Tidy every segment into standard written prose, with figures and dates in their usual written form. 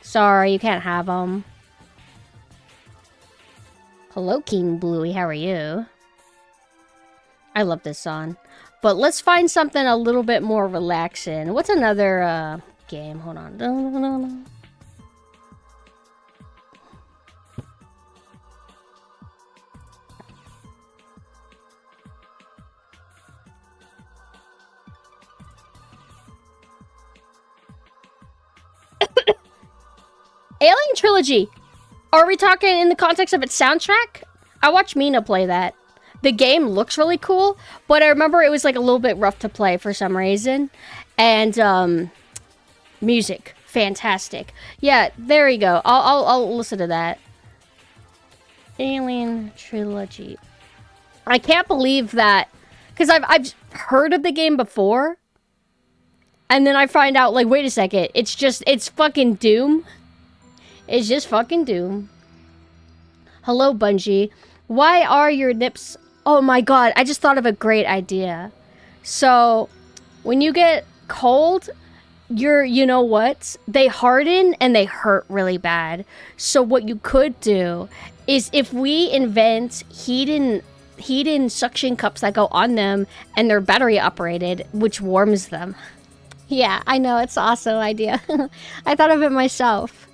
Sorry, you can't have them. Hello, King Bluey. How are you? I love this song. But let's find something a little bit more relaxing. What's another game? Hold on. Alien Trilogy. Are we talking in the context of its soundtrack? I watched Mina play that. The game looks really cool, but I remember it was like a little bit rough to play for some reason. And music, fantastic. Yeah, there you go. I'll listen to that. Alien Trilogy. I can't believe that, because I've heard of the game before, and then I find out, like, wait a second, it's fucking Doom. It's just fucking Doom. Hello, Bungie. Why are your nips... Oh my god, I just thought of a great idea. So, when you get cold, you know what? They harden and they hurt really bad. So what you could do is if we invent heat-in suction cups that go on them and they're battery operated, which warms them. Yeah, I know, it's an awesome idea. I thought of it myself.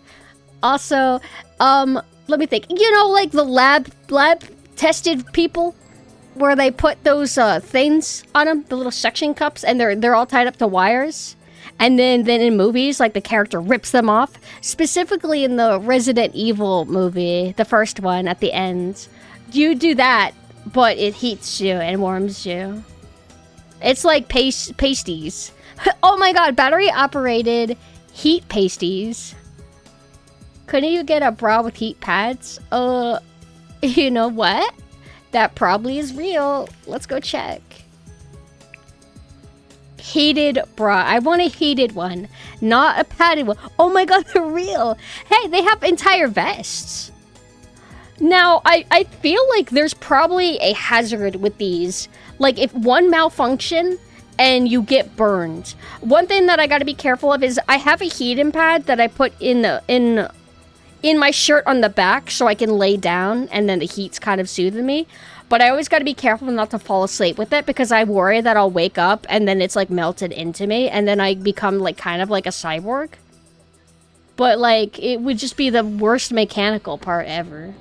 Also, let me think. You know, like the lab tested people, where they put those things on them, the little suction cups, and they're all tied up to wires. And then in movies, like the character rips them off. Specifically in the Resident Evil movie, the first one at the end, you do that, but it heats you and warms you. It's like pasties. Oh my god, battery operated heat pasties. Couldn't you get a bra with heat pads? You know what? That probably is real. Let's go check. Heated bra. I want a heated one, not a padded one. Oh my god, they're real. Hey, they have entire vests. Now, I feel like there's probably a hazard with these. Like, if one malfunction and you get burned. One thing that I gotta be careful of is I have a heating pad that I put in my shirt on the back so I can lay down and then the heat's kind of soothing me. But I always got to be careful not to fall asleep with it because I worry that I'll wake up and then it's like melted into me and then I become like kind of like a cyborg. But like it would just be the worst mechanical part ever.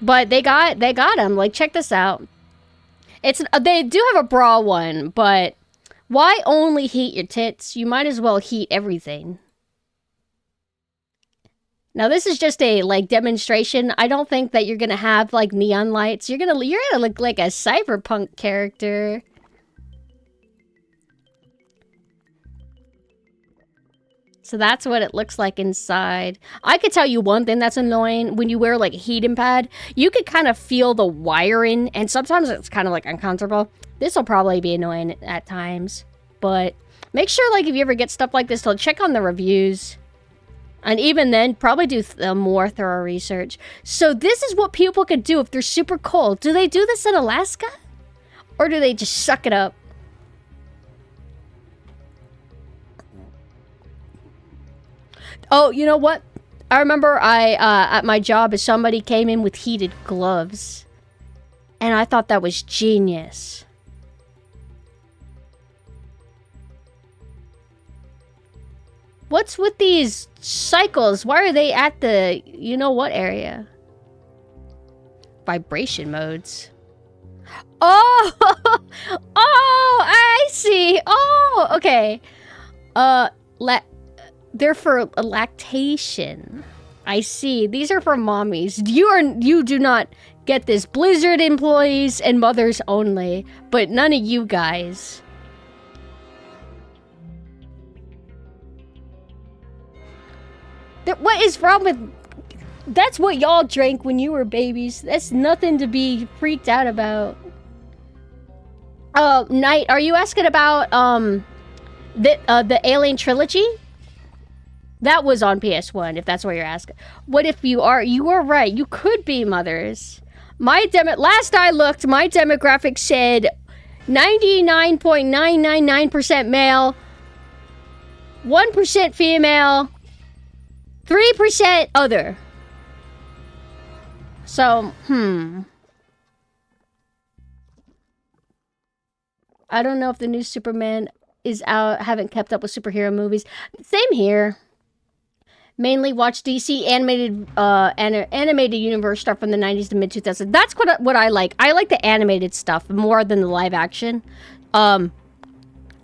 But they got them. Like, check this out. They do have a bra one, but why only heat your tits? You might as well heat everything. Now this is just a like demonstration. I don't think that you're gonna have like neon lights. You're gonna look like a cyberpunk character. So that's what it looks like inside. I could tell you one thing that's annoying. When you wear like a heating pad, you could kind of feel the wiring and sometimes it's kind of like uncomfortable. This will probably be annoying at times. But make sure like if you ever get stuff like this, to check on the reviews. And even then, probably do more thorough research. So this is what people could do if they're super cold. Do they do this in Alaska? Or do they just suck it up? Oh, you know what? I remember at my job, somebody came in with heated gloves. And I thought that was genius. What's with these cycles? Why are they at the you-know-what area? Vibration modes. Oh! Oh, I see. Oh, okay. They're for lactation. I see. These are for mommies. You do not get this. Blizzard employees and mothers only, but none of you guys. What is wrong with... That's what y'all drank when you were babies. That's nothing to be freaked out about. Knight, are you asking about, the Alien Trilogy? That was on PS1, if that's what you're asking. What if you are right. You could be mothers. Last I looked, my demographic said 99.999% male, 1% female, 3% other. So, I don't know if the new Superman is out. Haven't kept up with superhero movies. Same here. Mainly watch DC animated animated universe stuff from the 90s to mid 2000s. That's what I like. I like the animated stuff more than the live action.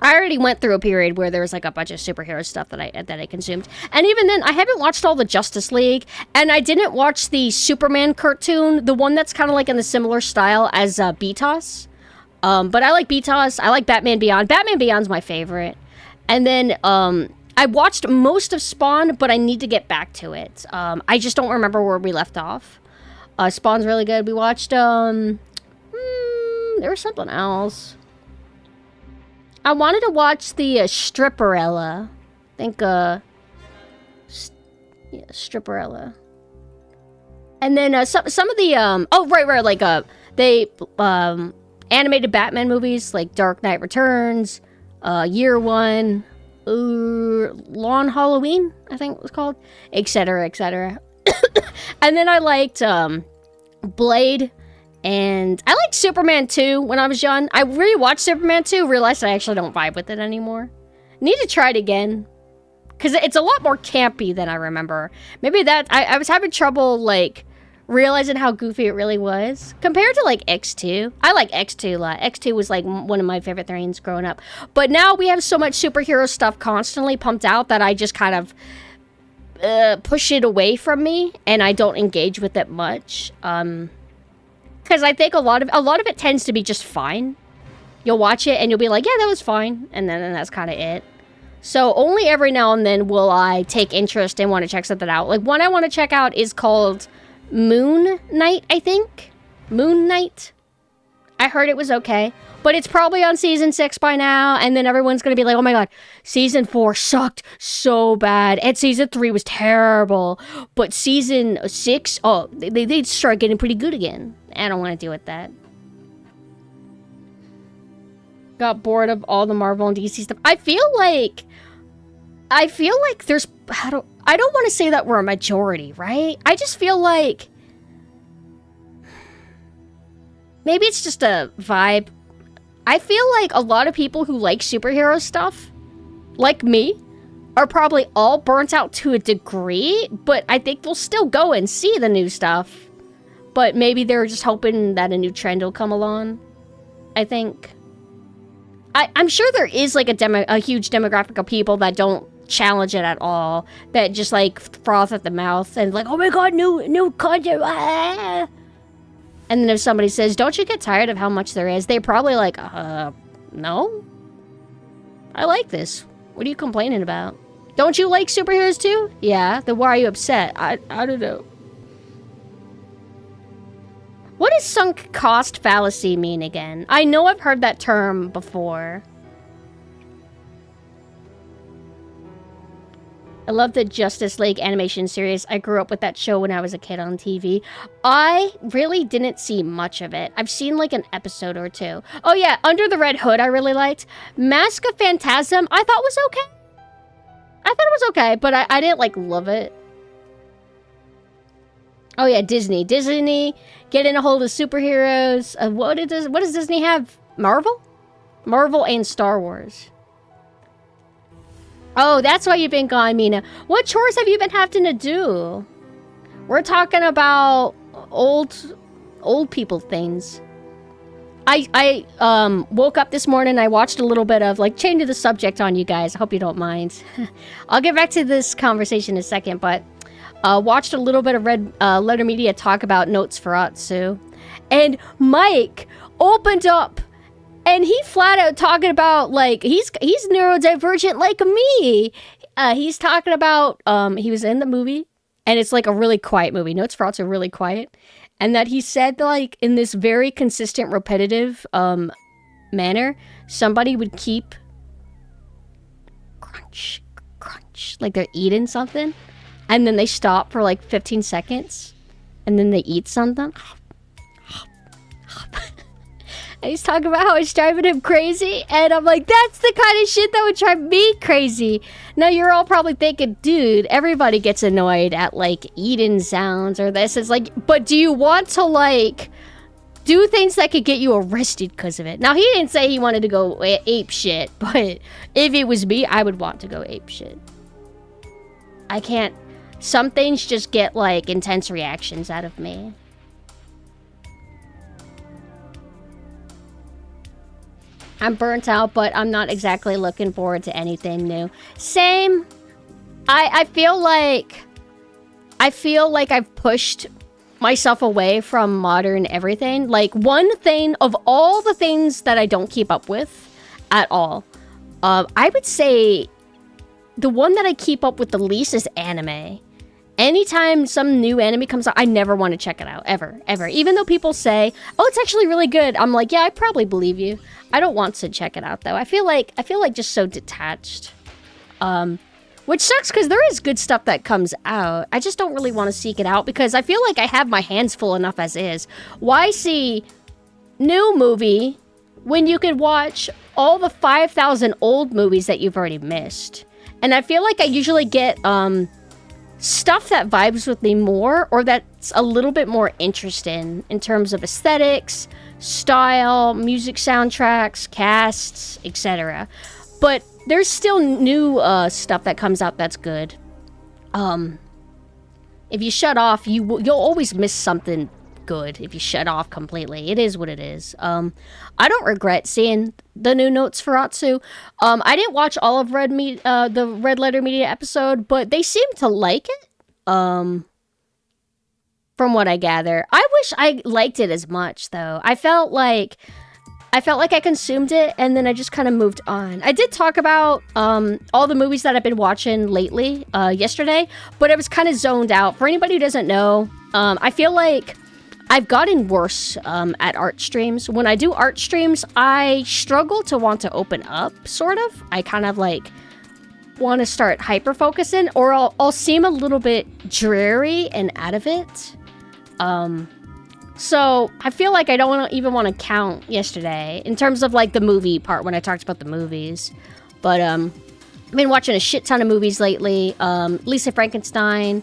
I already went through a period where there was like a bunch of superhero stuff that I consumed. And even then, I haven't watched all the Justice League, and I didn't watch the Superman cartoon, the one that's kind of like in the similar style as BTOS. But I like BTOS. I like Batman Beyond. Batman Beyond's my favorite. And then I watched most of Spawn, but I need to get back to it. I just don't remember where we left off. Spawn's really good. We watched, there was something else. I wanted to watch the Stripperella. I think, yeah, Stripperella. And then some of the, oh, right, like, they, animated Batman movies, like Dark Knight Returns, Year One, Long Halloween, I think it was called, etc., etc. And then I liked Blade, and I liked Superman 2 when I was young. I rewatched Superman 2, realized I actually don't vibe with it anymore. Need to try it again, because it's a lot more campy than I remember. Maybe that, I was having trouble, like, realizing how goofy it really was compared to like X2. I like X2 a lot. X2 was like one of my favorite things growing up. But now we have so much superhero stuff constantly pumped out that I just kind of push it away from me, and I don't engage with it much. Because I think a lot of it tends to be just fine. You'll watch it and you'll be like, yeah, that was fine, and then that's kind of it. So only every now and then will I take interest and want to check something out. Like one I want to check out is called Moon Knight, I think. Moon Knight. I heard it was okay, but it's probably on season 6 by now, and then everyone's gonna be like, oh my god, season 4 sucked so bad, and season 3 was terrible, but season 6, oh, they start getting pretty good again. I don't want to deal with that. Got bored of all the Marvel and DC stuff. I feel like there's, I don't want to say that we're a majority, right? I just feel like maybe it's just a vibe. I feel like a lot of people who like superhero stuff, like me, are probably all burnt out to a degree, but I think they'll still go and see the new stuff. But maybe they're just hoping that a new trend will come along, I think. I'm sure there is like a huge demographic of people that don't challenge it at all, that just like froth at the mouth and like, oh my god, new content, ah! And then if somebody says, don't you get tired of how much there is, they're probably like, no, I like this, what are you complaining about? Don't you like superheroes too? Yeah, then why are you upset? I don't know. What does sunk cost fallacy mean again? I know I've heard that term before. I love the Justice League animation series. I grew up with that show when I was a kid on TV. I really didn't see much of it. I've seen like an episode or two. Oh yeah, Under the Red Hood I really liked. Mask of Phantasm I thought was okay. I thought it was okay, but I didn't like love it. Oh yeah, Disney. Disney getting a hold of superheroes. What does Disney have? Marvel? Marvel and Star Wars. Oh, that's why you've been gone, Mina. What chores have you been having to do? We're talking about old people things. I woke up this morning, I watched a little bit of, like, changing the subject on you guys. I hope you don't mind. I'll get back to this conversation in a second, but watched a little bit of Red Letter Media talk about Notes for Atsu. And Mike opened up, and he flat out talking about, like, he's neurodivergent like me. He's talking about, he was in the movie, and it's like a really quiet movie. Notes for Atsu are really quiet. And that he said, like, in this very consistent, repetitive manner, somebody would keep crunch, crunch, like they're eating something. And then they stop for like 15 seconds. And then they eat something. And he's talking about how it's driving him crazy. And I'm like, that's the kind of shit that would drive me crazy. Now, you're all probably thinking, dude, everybody gets annoyed at, like, Eden sounds or this. It's like, but do you want to, like, do things that could get you arrested because of it? Now, he didn't say he wanted to go ape shit, but if it was me, I would want to go ape shit. I can't. Some things just get, like, intense reactions out of me. I'm burnt out, but I'm not exactly looking forward to anything new. Same. I feel like I've pushed myself away from modern everything. Like, one thing of all the things that I don't keep up with at all, I would say the one that I keep up with the least is anime. Anytime some new anime comes out, I never want to check it out, ever. Even though people say, oh, it's actually really good. I'm like, yeah, I probably believe you. I don't want to check it out, though. I feel like just so detached. Which sucks, because there is good stuff that comes out. I just don't really want to seek it out, because I feel like I have my hands full enough as is. Why see new movie when you could watch all the 5,000 old movies that you've already missed? And I feel like I usually get, stuff that vibes with me more, or that's a little bit more interesting in terms of aesthetics, style, music soundtracks, casts, etc. But there's still new stuff that comes out that's good. If you shut off, you'll always miss something good if you shut off completely. It is what it is. I don't regret seeing the new Notes for Atsu. I didn't watch all of the Red Letter Media episode, but they seem to like it. From what I gather. I wish I liked it as much, though. I felt like I consumed it, and then I just kind of moved on. I did talk about all the movies that I've been watching lately yesterday, but I was kind of zoned out. For anybody who doesn't know, I feel like I've gotten worse at art streams. When I do art streams, I struggle to want to open up, sort of. I kind of, like, want to start hyper-focusing, or I'll seem a little bit dreary and out of it. So I feel like I don't even want to count yesterday in terms of, like, the movie part when I talked about the movies. But I've been watching a shit ton of movies lately. Lisa Frankenstein,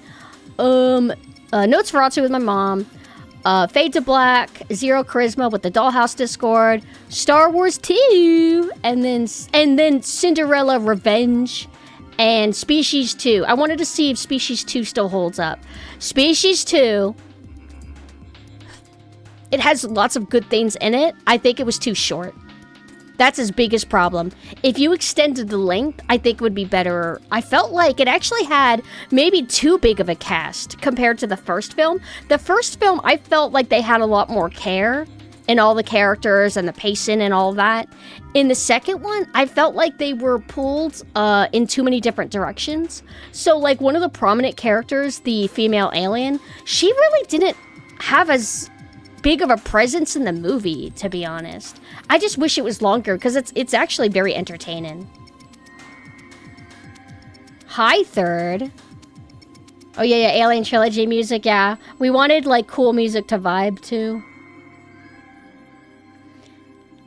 Notes for Atsu with my mom, Fade to Black, Zero Charisma with the Dollhouse Discord, Star Wars 2, and then Cinderella Revenge, and Species 2. I wanted to see if Species 2 still holds up. Species 2, it has lots of good things in it. I think it was too short. That's his biggest problem. If you extended the length, I think it would be better. I felt like it actually had maybe too big of a cast compared to the first film. The first film, I felt like they had a lot more care in all the characters and the pacing and all that. In the second one, I felt like they were pulled in too many different directions. So, like, one of the prominent characters, the female alien, she really didn't have as big of a presence in the movie, to be honest. I just wish it was longer, because it's actually very entertaining. Hi, Third. Oh, yeah, Alien Trilogy music, yeah. We wanted, like, cool music to vibe to.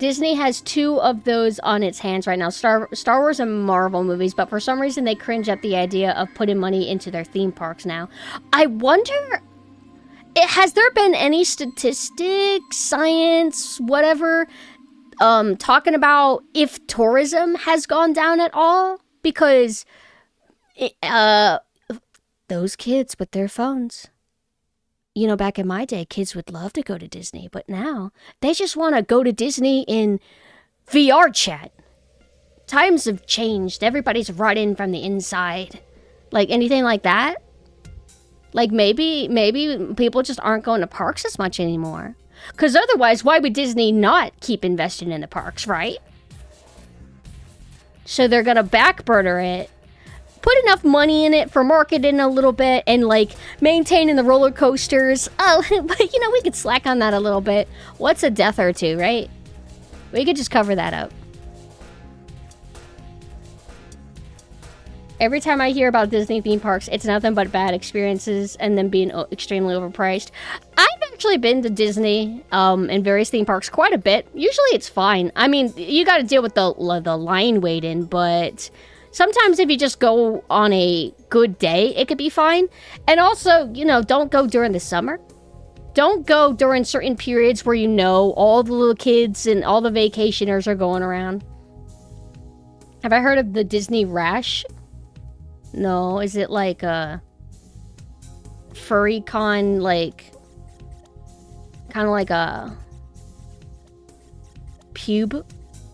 Disney has 2 of those on its hands right now. Star Wars and Marvel movies, but for some reason they cringe at the idea of putting money into their theme parks now. I wonder... Has there been any statistics, science, whatever, talking about if tourism has gone down at all? Because those kids with their phones. You know, back in my day, kids would love to go to Disney, but now they just want to go to Disney in VR chat. Times have changed. Everybody's running from the inside. Like, anything like that? Like, maybe people just aren't going to parks as much anymore. Because otherwise, why would Disney not keep investing in the parks, right? So they're going to backburner it, put enough money in it for marketing a little bit, and, like, maintaining the roller coasters. Oh, but, you know, we could slack on that a little bit. What's a death or two, right? We could just cover that up. Every time I hear about Disney theme parks, it's nothing but bad experiences and them being extremely overpriced. I've actually been to Disney and various theme parks quite a bit. Usually it's fine. I mean, you got to deal with the line waiting, but sometimes if you just go on a good day, it could be fine. And also, you know, don't go during the summer. Don't go during certain periods where you know all the little kids and all the vacationers are going around. Have I heard of the Disney rash? No, is it like a furry con, like kind of like a pube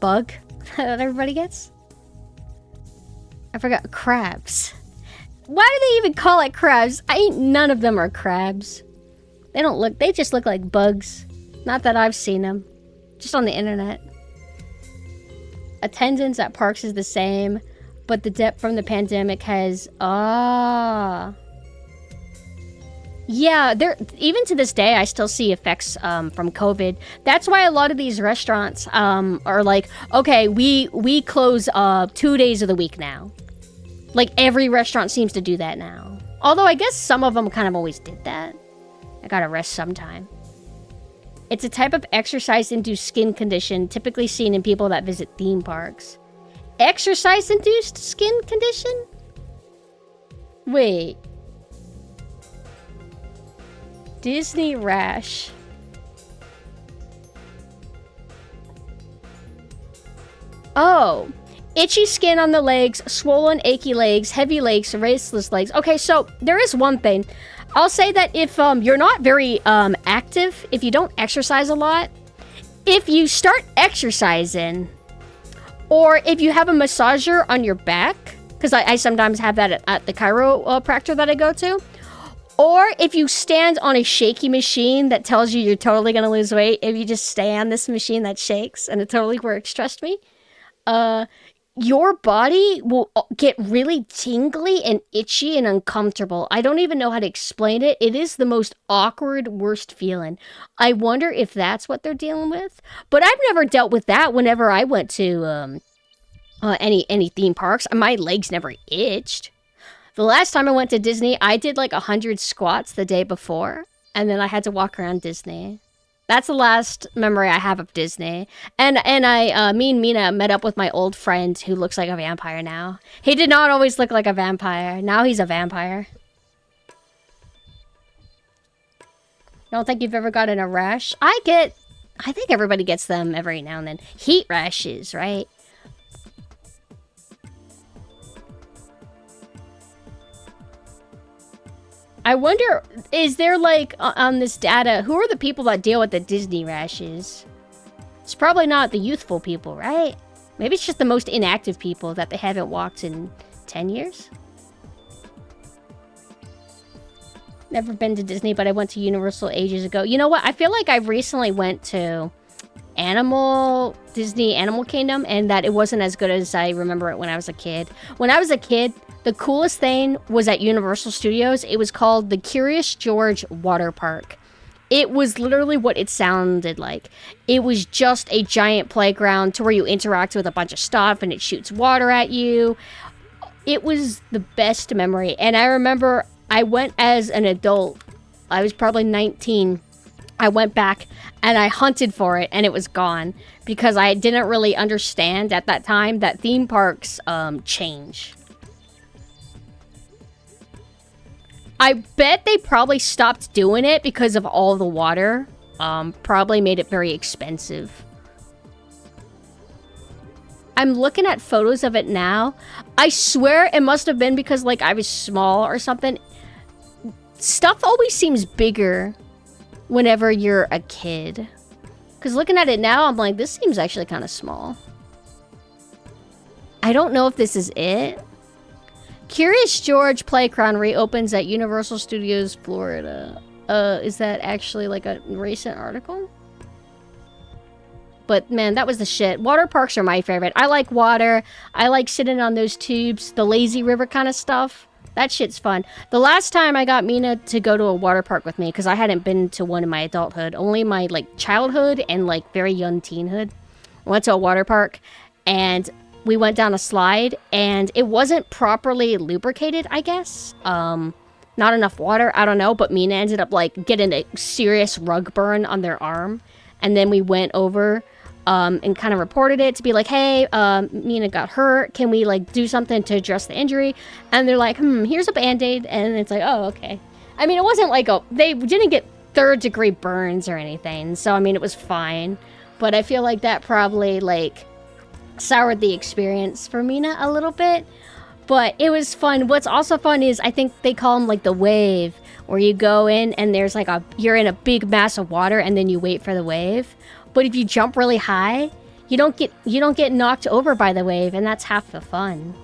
bug that everybody gets? I forgot. Crabs. Why do they even call it crabs? None of them are crabs. They don't look, they just look like bugs. Not that I've seen them. Just on the internet. Attendance at parks is the same, but the depth from the pandemic has, yeah, even to this day, I still see effects from COVID. That's why a lot of these restaurants are like, okay, we close 2 days of the week now. Like, every restaurant seems to do that now. Although I guess some of them kind of always did that. I gotta rest sometime. It's a type of exercise-induced skin condition typically seen in people that visit theme parks. Exercise-induced skin condition? Wait. Disney rash. Oh. Itchy skin on the legs, swollen, achy legs, heavy legs, restless legs. Okay, so there is one thing. I'll say that if you're not very active, if you don't exercise a lot, if you start exercising, or if you have a massager on your back, because I sometimes have that at the chiropractor that I go to, or if you stand on a shaky machine that tells you you're totally going to lose weight, if you just stay on this machine that shakes, and it totally works, trust me, your body will get really tingly and itchy and uncomfortable. I don't even know how to explain it. It is the most awkward, worst feeling. I wonder if that's what they're dealing with. But I've never dealt with that whenever I went to any theme parks. My legs never itched. The last time I went to Disney, I did like 100 squats the day before. And then I had to walk around Disney. That's the last memory I have of Disney. And me and Mina met up with my old friend who looks like a vampire now. He did not always look like a vampire. Now he's a vampire. Don't think you've ever gotten a rash? I think everybody gets them every now and then. Heat rashes, right? I wonder, is there like, on this data, who are the people that deal with the Disney rashes? It's probably not the youthful people, right? Maybe it's just the most inactive people that they haven't walked in 10 years? Never been to Disney, but I went to Universal ages ago. You know what? I feel like I recently went to Disney Animal Kingdom, and that it wasn't as good as I remember it when I was a kid. When I was a kid, the coolest thing was at Universal Studios. It was called the Curious George Water Park. It was literally what it sounded like. It was just a giant playground to where you interact with a bunch of stuff and it shoots water at you. It was the best memory. And I remember I went as an adult. I was probably 19. I went back and I hunted for it and it was gone because I didn't really understand at that time that theme parks change. I bet they probably stopped doing it because of all the water. Probably made it very expensive. I'm looking at photos of it now. I swear it must have been because like I was small or something. Stuff always seems bigger whenever you're a kid. Because looking at it now, I'm like, this seems actually kind of small. I don't know if this is it. Curious George Playground reopens at Universal Studios, Florida. Is that actually like a recent article? But man, that was the shit. Water parks are my favorite. I like water. I like sitting on those tubes, the lazy river kind of stuff. That shit's fun. The last time I got Mina to go to a water park with me, because I hadn't been to one in my adulthood, only my like childhood and like very young teenhood. I went to a water park and we went down a slide and it wasn't properly lubricated, I guess. not enough water, I don't know, but Mina ended up like getting a serious rug burn on their arm. And then we went over and kind of reported it to be like, hey, Mina got hurt. Can we like do something to address the injury? And they're like, here's a Band-Aid. And it's like, oh, okay. I mean, it wasn't like they didn't get 3rd-degree burns or anything. So, I mean, it was fine. But I feel like that probably like soured the experience for Mina a little bit. But it was fun. What's also fun is I think they call them like the wave, where you go in and there's like you're in a big mass of water and then you wait for the wave. But if you jump really high, you don't get knocked over by the wave, and that's half the fun.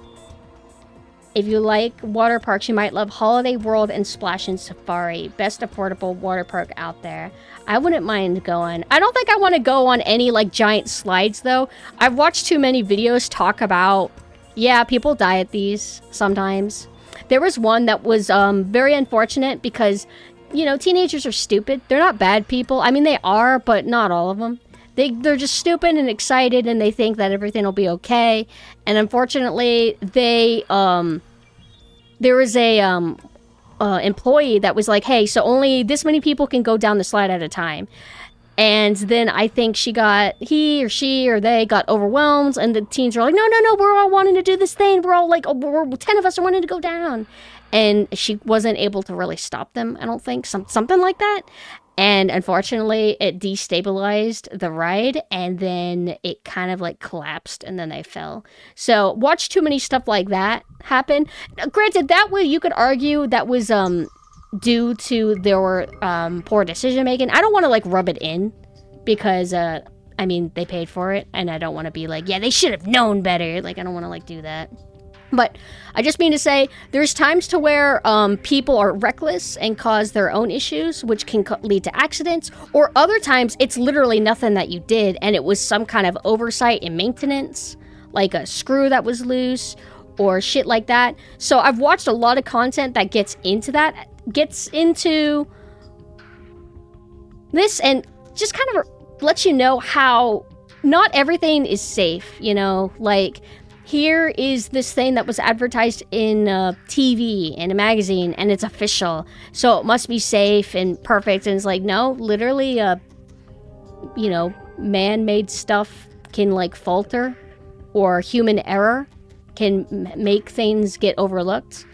If you like water parks, you might love Holiday World and Splash and Safari. Best affordable water park out there. I wouldn't mind going. I don't think I want to go on any like giant slides though. I've watched too many videos talk about, yeah, people die at these sometimes. There was one that was very unfortunate because, you know, teenagers are stupid. They're not bad people. I mean, they are, but not all of them. They're just stupid and excited, and they think that everything will be okay. And unfortunately, there was a employee that was like, hey, so only this many people can go down the slide at a time. And then I think he or she or they got overwhelmed, and the teens were like, no, we're all wanting to do this thing. We're all like, we're 10 of us are wanting to go down. And she wasn't able to really stop them, I don't think. Something like that. And unfortunately, it destabilized the ride, and then it kind of like collapsed, and then they fell. So watch too many stuff like that happen. Now, granted, that way you could argue that was due to their poor decision making. I don't want to like rub it in because I mean, they paid for it, and I don't want to be like, yeah, they should have known better. Like, I don't want to like do that. But I just mean to say, there's times to where people are reckless and cause their own issues, which can lead to accidents. Or other times, it's literally nothing that you did, and it was some kind of oversight in maintenance, like a screw that was loose, or shit like that. So I've watched a lot of content that gets into this, and just kind of lets you know how not everything is safe, you know? Like, here is this thing that was advertised in TV, in a magazine, and it's official. So it must be safe and perfect. And it's like, no, literally, you know, man-made stuff can, like, falter. Or human error can make things get overlooked.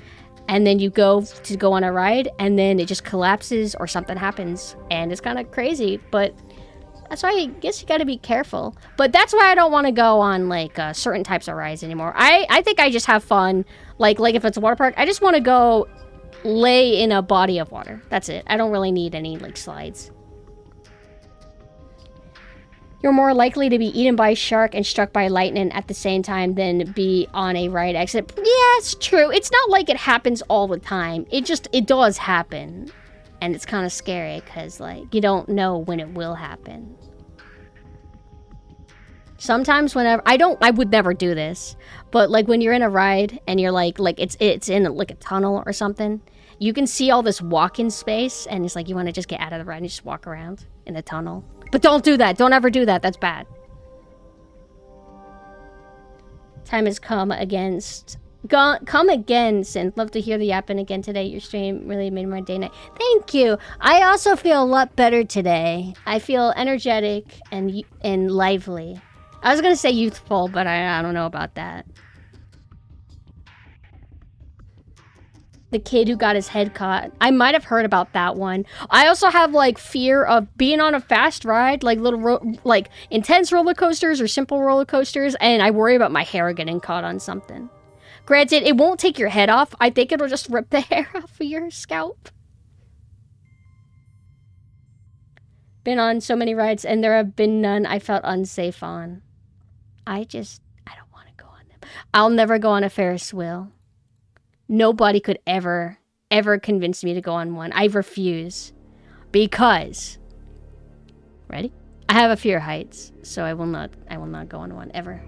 And then you go on a ride, and then it just collapses or something happens. And it's kind of crazy, but that's why I guess you got to be careful. But that's why I don't want to go on like certain types of rides anymore. I think I just have fun. Like if it's a water park, I just want to go lay in a body of water. That's it. I don't really need any like slides. You're more likely to be eaten by a shark and struck by lightning at the same time than be on a ride exit. Yeah, it's true. It's not like it happens all the time. It does happen. And it's kind of scary because, like, you don't know when it will happen. Sometimes whenever... I would never do this. But, like, when you're in a ride and you're, like it's in, like, a tunnel or something, you can see all this walk-in space, and it's like you want to just get out of the ride and just walk around in the tunnel. But don't do that. Don't ever do that. That's bad. Time has come again, Synth. Love to hear the yapping again today. Your stream really made my day night. Thank you. I also feel a lot better today. I feel energetic and lively. I was gonna say youthful, but I don't know about that. The kid who got his head caught. I might have heard about that one. I also have like fear of being on a fast ride, like like intense roller coasters or simple roller coasters, and I worry about my hair getting caught on something. Granted, it won't take your head off. I think it'll just rip the hair off of your scalp. Been on so many rides, and there have been none I felt unsafe on. I don't want to go on them. I'll never go on a Ferris wheel. Nobody could ever convince me to go on one. I refuse. Because... Ready? I have a fear of heights, so I will not go on one, ever.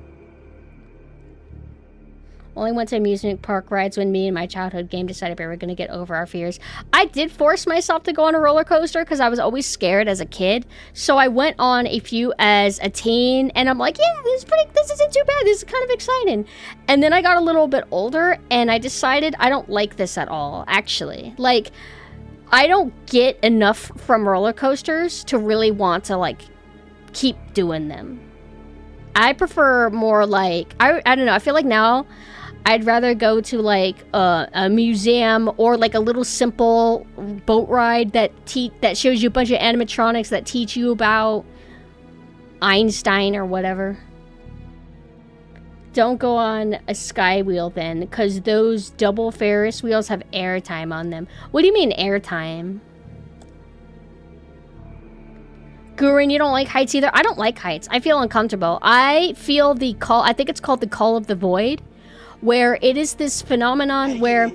Only went to amusement park rides when me and my childhood game decided we were going to get over our fears. I did force myself to go on a roller coaster because I was always scared as a kid. So I went on a few as a teen, and I'm like, yeah, this isn't too bad. This is kind of exciting. And then I got a little bit older, and I decided I don't like this at all, actually. Like, I don't get enough from roller coasters to really want to, like, keep doing them. I prefer more like, I don't know, I feel like now I'd rather go to like a museum or like a little simple boat ride that shows you a bunch of animatronics that teach you about Einstein or whatever. Don't go on a sky wheel then, because those double Ferris wheels have airtime on them. What do you mean airtime? Gurin, you don't like heights either? I don't like heights. I feel uncomfortable. I feel the call, I think it's called the Call of the Void, where it is this phenomenon where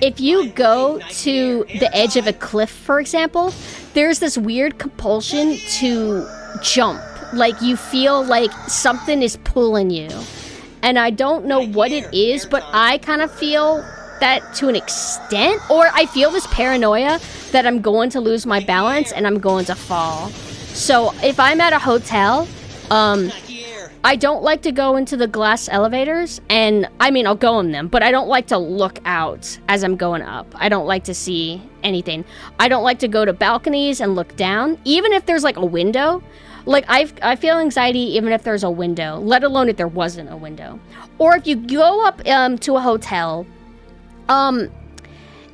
if you go to the edge of a cliff, for example, there's this weird compulsion to jump. Like, you feel like something is pulling you. And I don't know what it is, but I kind of feel that to an extent. Or I feel this paranoia that I'm going to lose my balance and I'm going to fall. So if I'm at a hotel, I don't like to go into the glass elevators, and I mean, I'll go in them, but I don't like to look out as I'm going up. I don't like to see anything. I don't like to go to balconies and look down, even if there's like a window. Like, I feel anxiety even if there's a window, let alone if there wasn't a window. Or if you go up to a hotel,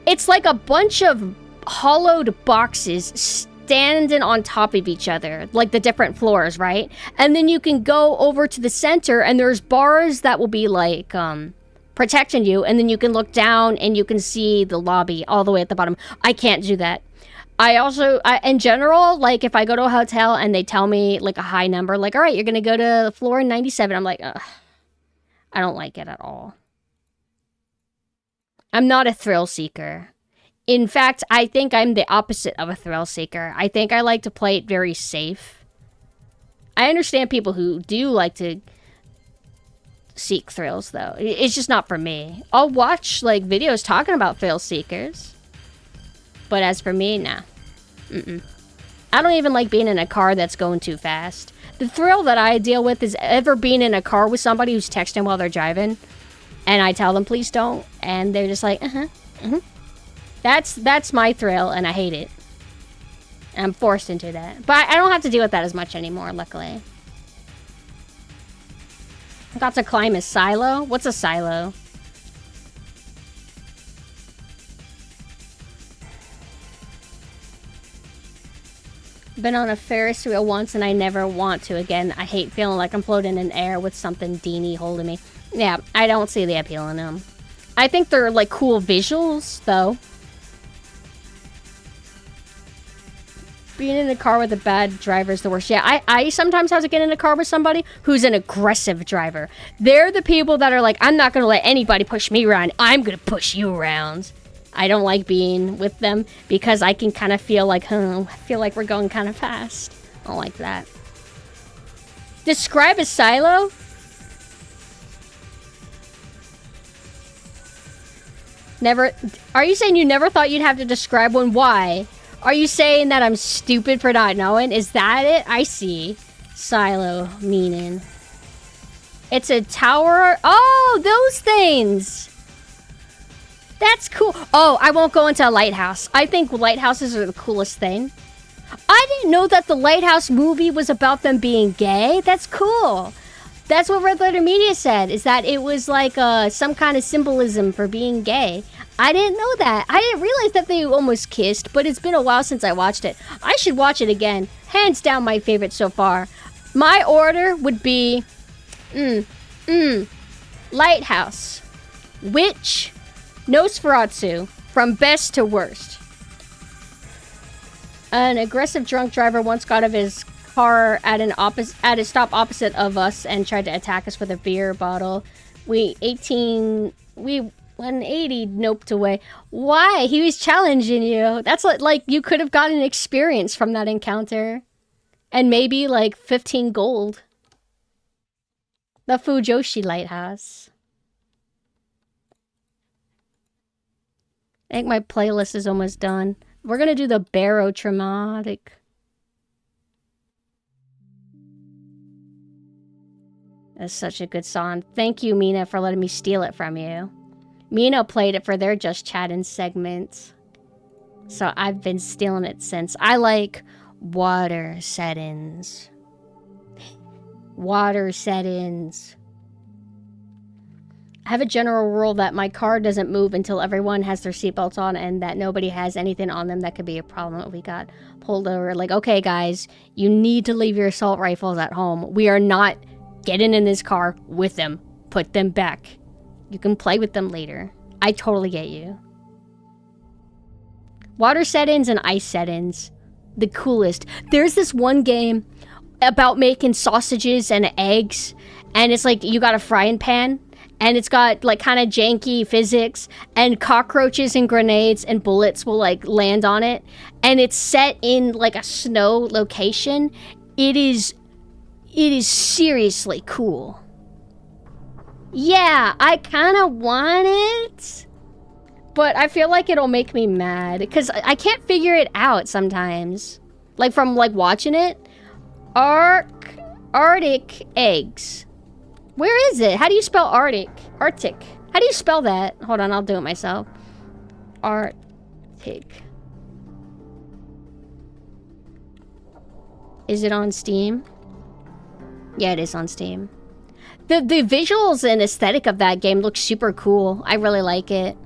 it's like a bunch of hollowed boxes standing on top of each other, like the different floors, right? And then you can go over to the center, and there's bars that will be like protecting you, and then you can look down and you can see the lobby all the way at the bottom. I can't do that. I also, in general, like if I go to a hotel and they tell me like a high number, like, all right, you're gonna go to floor 97, I'm like, ugh, I don't like it at all. I'm not a thrill seeker. In fact, I think I'm the opposite of a thrill seeker. I think I like to play it very safe. I understand people who do like to seek thrills, though. It's just not for me. I'll watch, like, videos talking about thrill seekers. But as for me, nah. I don't even like being in a car that's going too fast. The thrill that I deal with is ever being in a car with somebody who's texting while they're driving. And I tell them, please don't. And they're just like, That's my thrill, and I hate it. And I'm forced into that. But I don't have to deal with that as much anymore, luckily. I got to climb a silo. What's a silo? Been on a Ferris wheel once, and I never want to again. I hate feeling like I'm floating in air with something Deanie holding me. Yeah, I don't see the appeal in them. I think they're, like, cool visuals, though. Being in a car with a bad driver is the worst. Yeah, I sometimes have to get in a car with somebody who's an aggressive driver. They're the people that are like, I'm not going to let anybody push me around. I'm going to push you around. I don't like being with them because I can kind of feel like, I feel like we're going kind of fast. I don't like that. Describe a silo? Never. Are you saying you never thought you'd have to describe one? Why? Are you saying that I'm stupid for not knowing? Is that it? I see. Silo meaning. It's a tower. Oh, those things. That's cool. Oh, I won't go into a lighthouse. I think lighthouses are the coolest thing. I didn't know that the Lighthouse movie was about them being gay. That's cool. That's what Red Letter Media said, is that it was like some kind of symbolism for being gay. I didn't know that. I didn't realize that they almost kissed, but it's been a while since I watched it. I should watch it again. Hands down my favorite so far. My order would be... Lighthouse. Witch. Nosferatu. From best to worst. An aggressive drunk driver once got out of his car at a stop opposite of us and tried to attack us with a beer bottle. We 180 noped away. Why? He was challenging you. That's like you could have gotten experience from that encounter. And maybe like 15 gold. The Fujoshi Lighthouse. I think my playlist is almost done. We're gonna do the barotraumatic. That's such a good song. Thank you, Mina, for letting me steal it from you. Mina played it for their Just Chattin' segment. So I've been stealing it since. I like water settings. Water settings. I have a general rule that my car doesn't move until everyone has their seatbelts on and that nobody has anything on them that could be a problem. We got pulled over. Like, okay, guys, you need to leave your assault rifles at home. We are not getting in this car with them. Put them back. You can play with them later. I totally get you. Water settings and ice settings. The coolest. There's this one game about making sausages and eggs. And it's like you got a frying pan. And it's got like kind of janky physics. And cockroaches and grenades and bullets will like land on it. And it's set in like a snow location. It is seriously cool. Yeah, I kind of want it. But I feel like it'll make me mad. Because I can't figure it out sometimes. Like from like watching it. Arctic eggs. Where is it? How do you spell Arctic? Arctic. How do you spell that? Hold on, I'll do it myself. Arctic. Is it on Steam? Yeah, it is on Steam. The visuals and aesthetic of that game looks super cool. I really like it.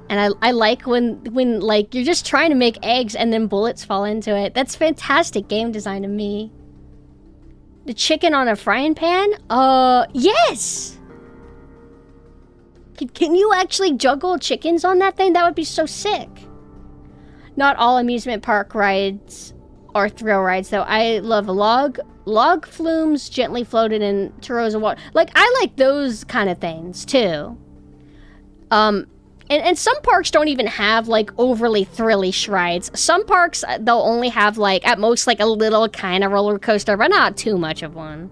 And I like when like you're just trying to make eggs and then bullets fall into it. That's fantastic game design to me. The chicken on a frying pan? Yes! Can you actually juggle chickens on that thing? That would be so sick. Not all amusement park rides are thrill rides, though. I love log flumes gently floated in rows of water. Like, I like those kind of things, too. And some parks don't even have, like, overly thrillish rides. Some parks, they'll only have, like, at most, like, a little kind of roller coaster, but not too much of one.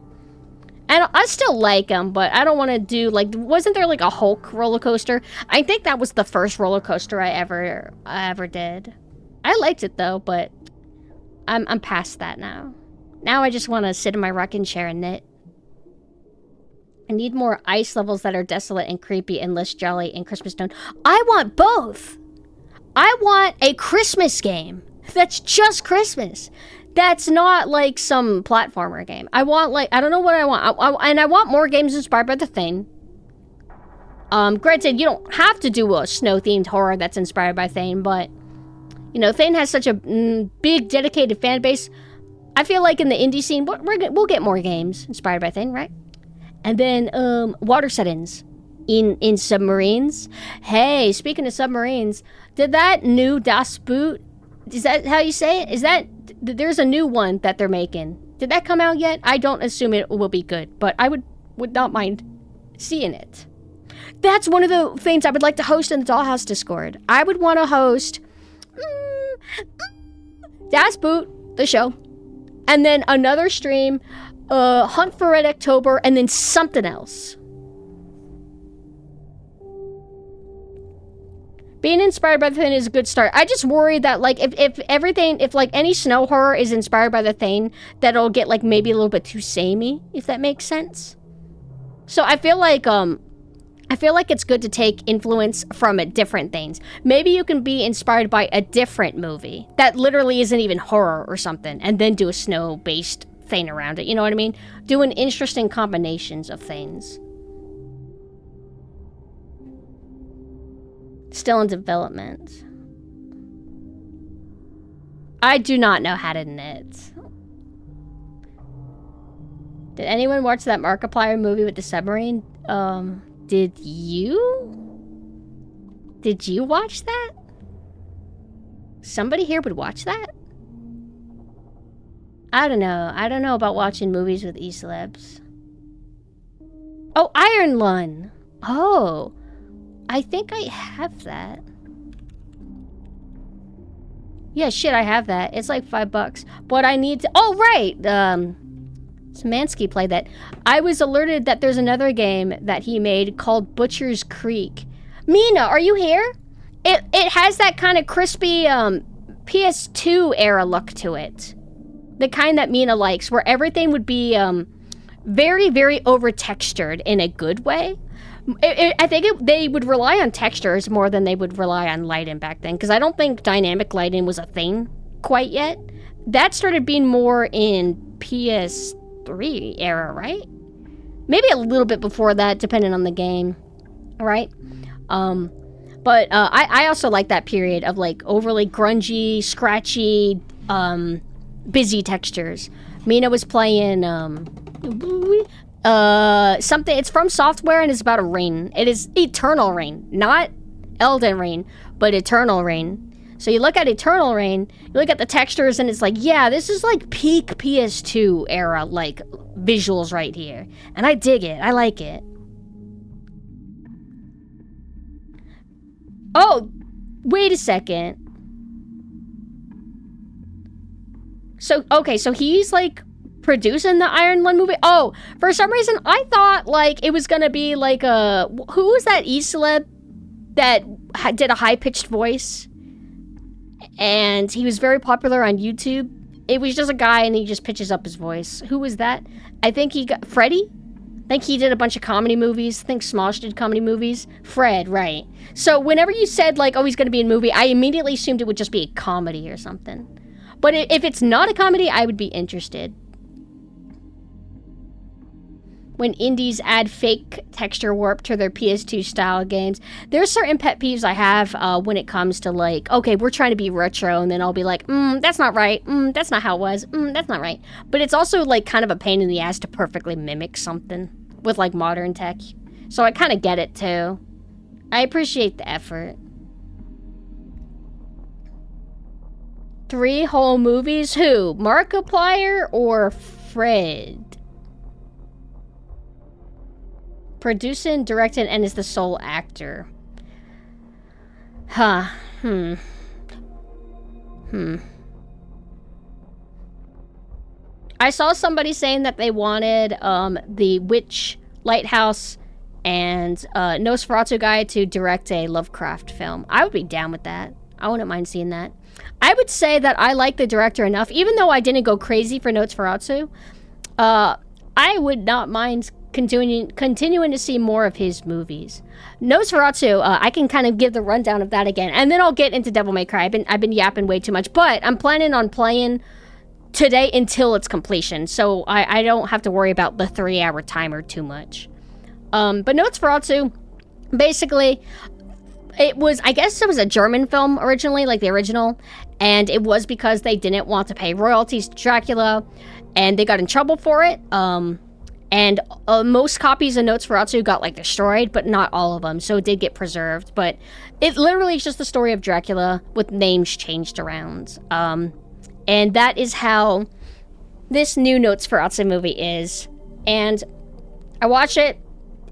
And I still like them, but I don't want to do, like, wasn't there, like, a Hulk roller coaster? I think that was the first roller coaster I ever did. I liked it, though, but I'm past that now. Now I just want to sit in my rocking chair and knit. I need more ice levels that are desolate and creepy and less jolly and Christmas tone. I want both! I want a Christmas game that's just Christmas. That's not like some platformer game. I want like, I don't know what I want. And I want more games inspired by The Thing. Granted, you don't have to do a snow-themed horror that's inspired by Thane, but you know, Thane has such a big, dedicated fan base. I feel like in the indie scene, we'll get more games inspired by Thane, right? And then, water settings in submarines. Hey, speaking of submarines, did that new Das Boot, is that how you say it? Is that, there's a new one that they're making. Did that come out yet? I don't assume it will be good, but I would not mind seeing it. That's one of the things I would like to host in the Dollhouse Discord. I would want to host Das Boot, the show, and then another stream, Hunt for Red October, and then something else. Being inspired by The Thing is a good start. I just worry that, like, if like any snow horror is inspired by The Thing, that it'll get, like, maybe a little bit too samey, if that makes sense. So I feel like it's good to take influence from different things. Maybe you can be inspired by a different movie that literally isn't even horror or something, and then do a snow-based thing around it. You know what I mean? Doing interesting combinations of things. Still in development. I do not know how to knit. Did anyone watch that Markiplier movie with the submarine? Did you? Did you watch that? Somebody here would watch that? I don't know. I don't know about watching movies with E-celebs. Oh, Iron Lung. Oh. I think I have that. Yeah, shit, I have that. It's like $5. But I need to... Oh, right! Szymanski played that. I was alerted that there's another game that he made called Butcher's Creek. Mina, are you here? It has that kind of crispy PS2 era look to it. The kind that Mina likes, where everything would be very, very over-textured in a good way. I think they would rely on textures more than they would rely on lighting back then, because I don't think dynamic lighting was a thing quite yet. That started being more in PS3 era, right? Maybe a little bit before that, depending on the game, right? But I also like that period of like overly grungy, scratchy, busy textures. Mina was playing something. It's from Software and it's about a rain. It is Eternal Rain, not Elden Ring, but Eternal Rain. So you look at Eternal Rain, you look at the textures, and it's like, yeah, this is like peak PS2 era, like visuals right here, and I dig it. I like it. Oh, wait a second. So, okay, so he's like producing the Iron Lung movie? Oh, for some reason, I thought like it was gonna be like a... Who was that E-celeb that did a high-pitched voice? And he was very popular on YouTube. It was just a guy and he just pitches up his voice. Who was that? I think he got... Freddy? I think he did a bunch of comedy movies. I think Smosh did comedy movies. Fred, right. So whenever you said, like, oh, he's going to be in a movie, I immediately assumed it would just be a comedy or something. But if it's not a comedy, I would be interested. When indies add fake texture warp to their PS2 style games, there's certain pet peeves I have when it comes to, like, okay, we're trying to be retro, and then I'll be like, that's not right, that's not how it was, that's not right. But it's also, like, kind of a pain in the ass to perfectly mimic something with, like, modern tech. So I kind of get it, too. I appreciate the effort. 3 whole movies? Who? Markiplier or Fred? Producing, directed, and is the sole actor. Huh. I saw somebody saying that they wanted the Witch, Lighthouse, and Nosferatu guy to direct a Lovecraft film. I would be down with that. I wouldn't mind seeing that. I would say that I like the director enough, even though I didn't go crazy for Nosferatu. I would not mind continuing to see more of his movies. Nosferatu, I can kind of give the rundown of that again, and then I'll get into Devil May Cry. I've been yapping way too much, but I'm planning on playing today until its completion, so I don't have to worry about the 3-hour timer too much. But Nosferatu, basically, I guess it was a German film originally, like the original, and it was because they didn't want to pay royalties to Dracula, and they got in trouble for it. And most copies of Nosferatu got, like, destroyed, but not all of them, so it did get preserved. But it literally is just the story of Dracula with names changed around. And that is how this new Nosferatu movie is. And I watched it,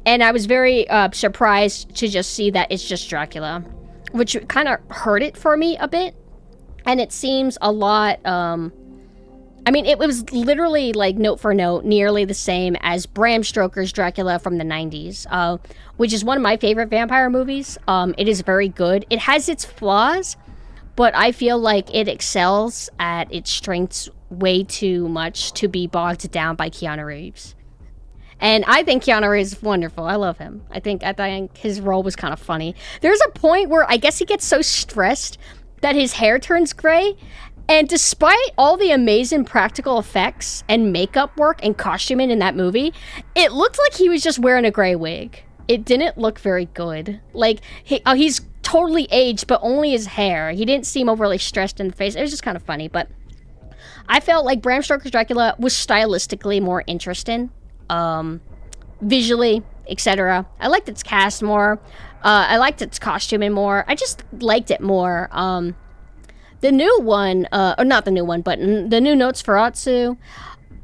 and I was very surprised to just see that it's just Dracula, which kind of hurt it for me a bit. And it seems a lot... I mean, it was literally, like, note for note, nearly the same as Bram Stoker's Dracula from the 90s, which is one of my favorite vampire movies. It is very good. It has its flaws, but I feel like it excels at its strengths way too much to be bogged down by Keanu Reeves. And I think Keanu Reeves is wonderful. I love him. I think his role was kind of funny. There's a point where I guess he gets so stressed that his hair turns gray. And despite all the amazing practical effects and makeup work and costuming in that movie, it looked like he was just wearing a gray wig. It didn't look very good. Like, he's totally aged, but only his hair. He didn't seem overly stressed in the face. It was just kind of funny, but I felt like Bram Stoker's Dracula was stylistically more interesting, visually, etc. I liked its cast more. I liked its costuming more. I just liked it more. The new one, or not the new one, but the new Nosferatu,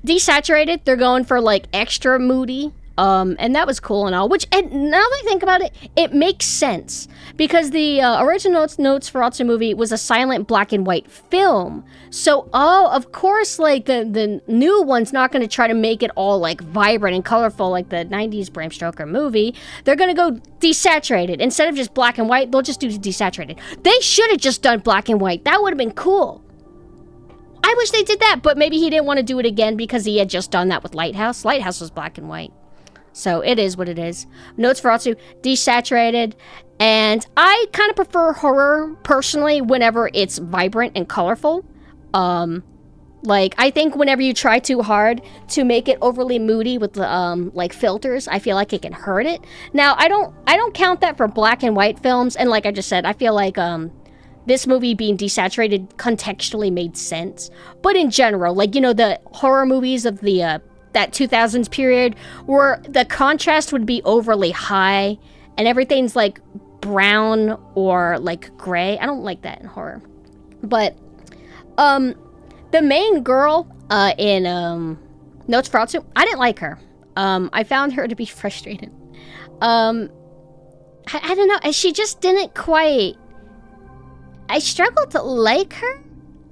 desaturated. They're going for, like, extra moody. And that was cool and all, and now that I think about it, it makes sense. Because the original Nosferatu movie was a silent black and white film. So, of course, like, the new one's not going to try to make it all, like, vibrant and colorful like the 90s Bram Stoker movie. They're going to go desaturated. Instead of just black and white, they'll just do desaturated. They should have just done black and white. That would have been cool. I wish they did that, but maybe he didn't want to do it again because he had just done that with Lighthouse. Lighthouse was black and white. So it is what it is. Nosferatu, desaturated. And I kind of prefer horror, personally, whenever it's vibrant and colorful. Like, I think whenever you try too hard to make it overly moody with the, like, filters, I feel like it can hurt it. Now, I don't count that for black and white films. And like I just said, I feel like, this movie being desaturated contextually made sense. But in general, like, you know, the horror movies of the, that 2000s period where the contrast would be overly high and everything's like brown or like gray. I don't like that in horror. But the main girl in Nosferatu, I didn't like her. I found her to be frustrating. I don't know. She just didn't quite... I struggled to like her.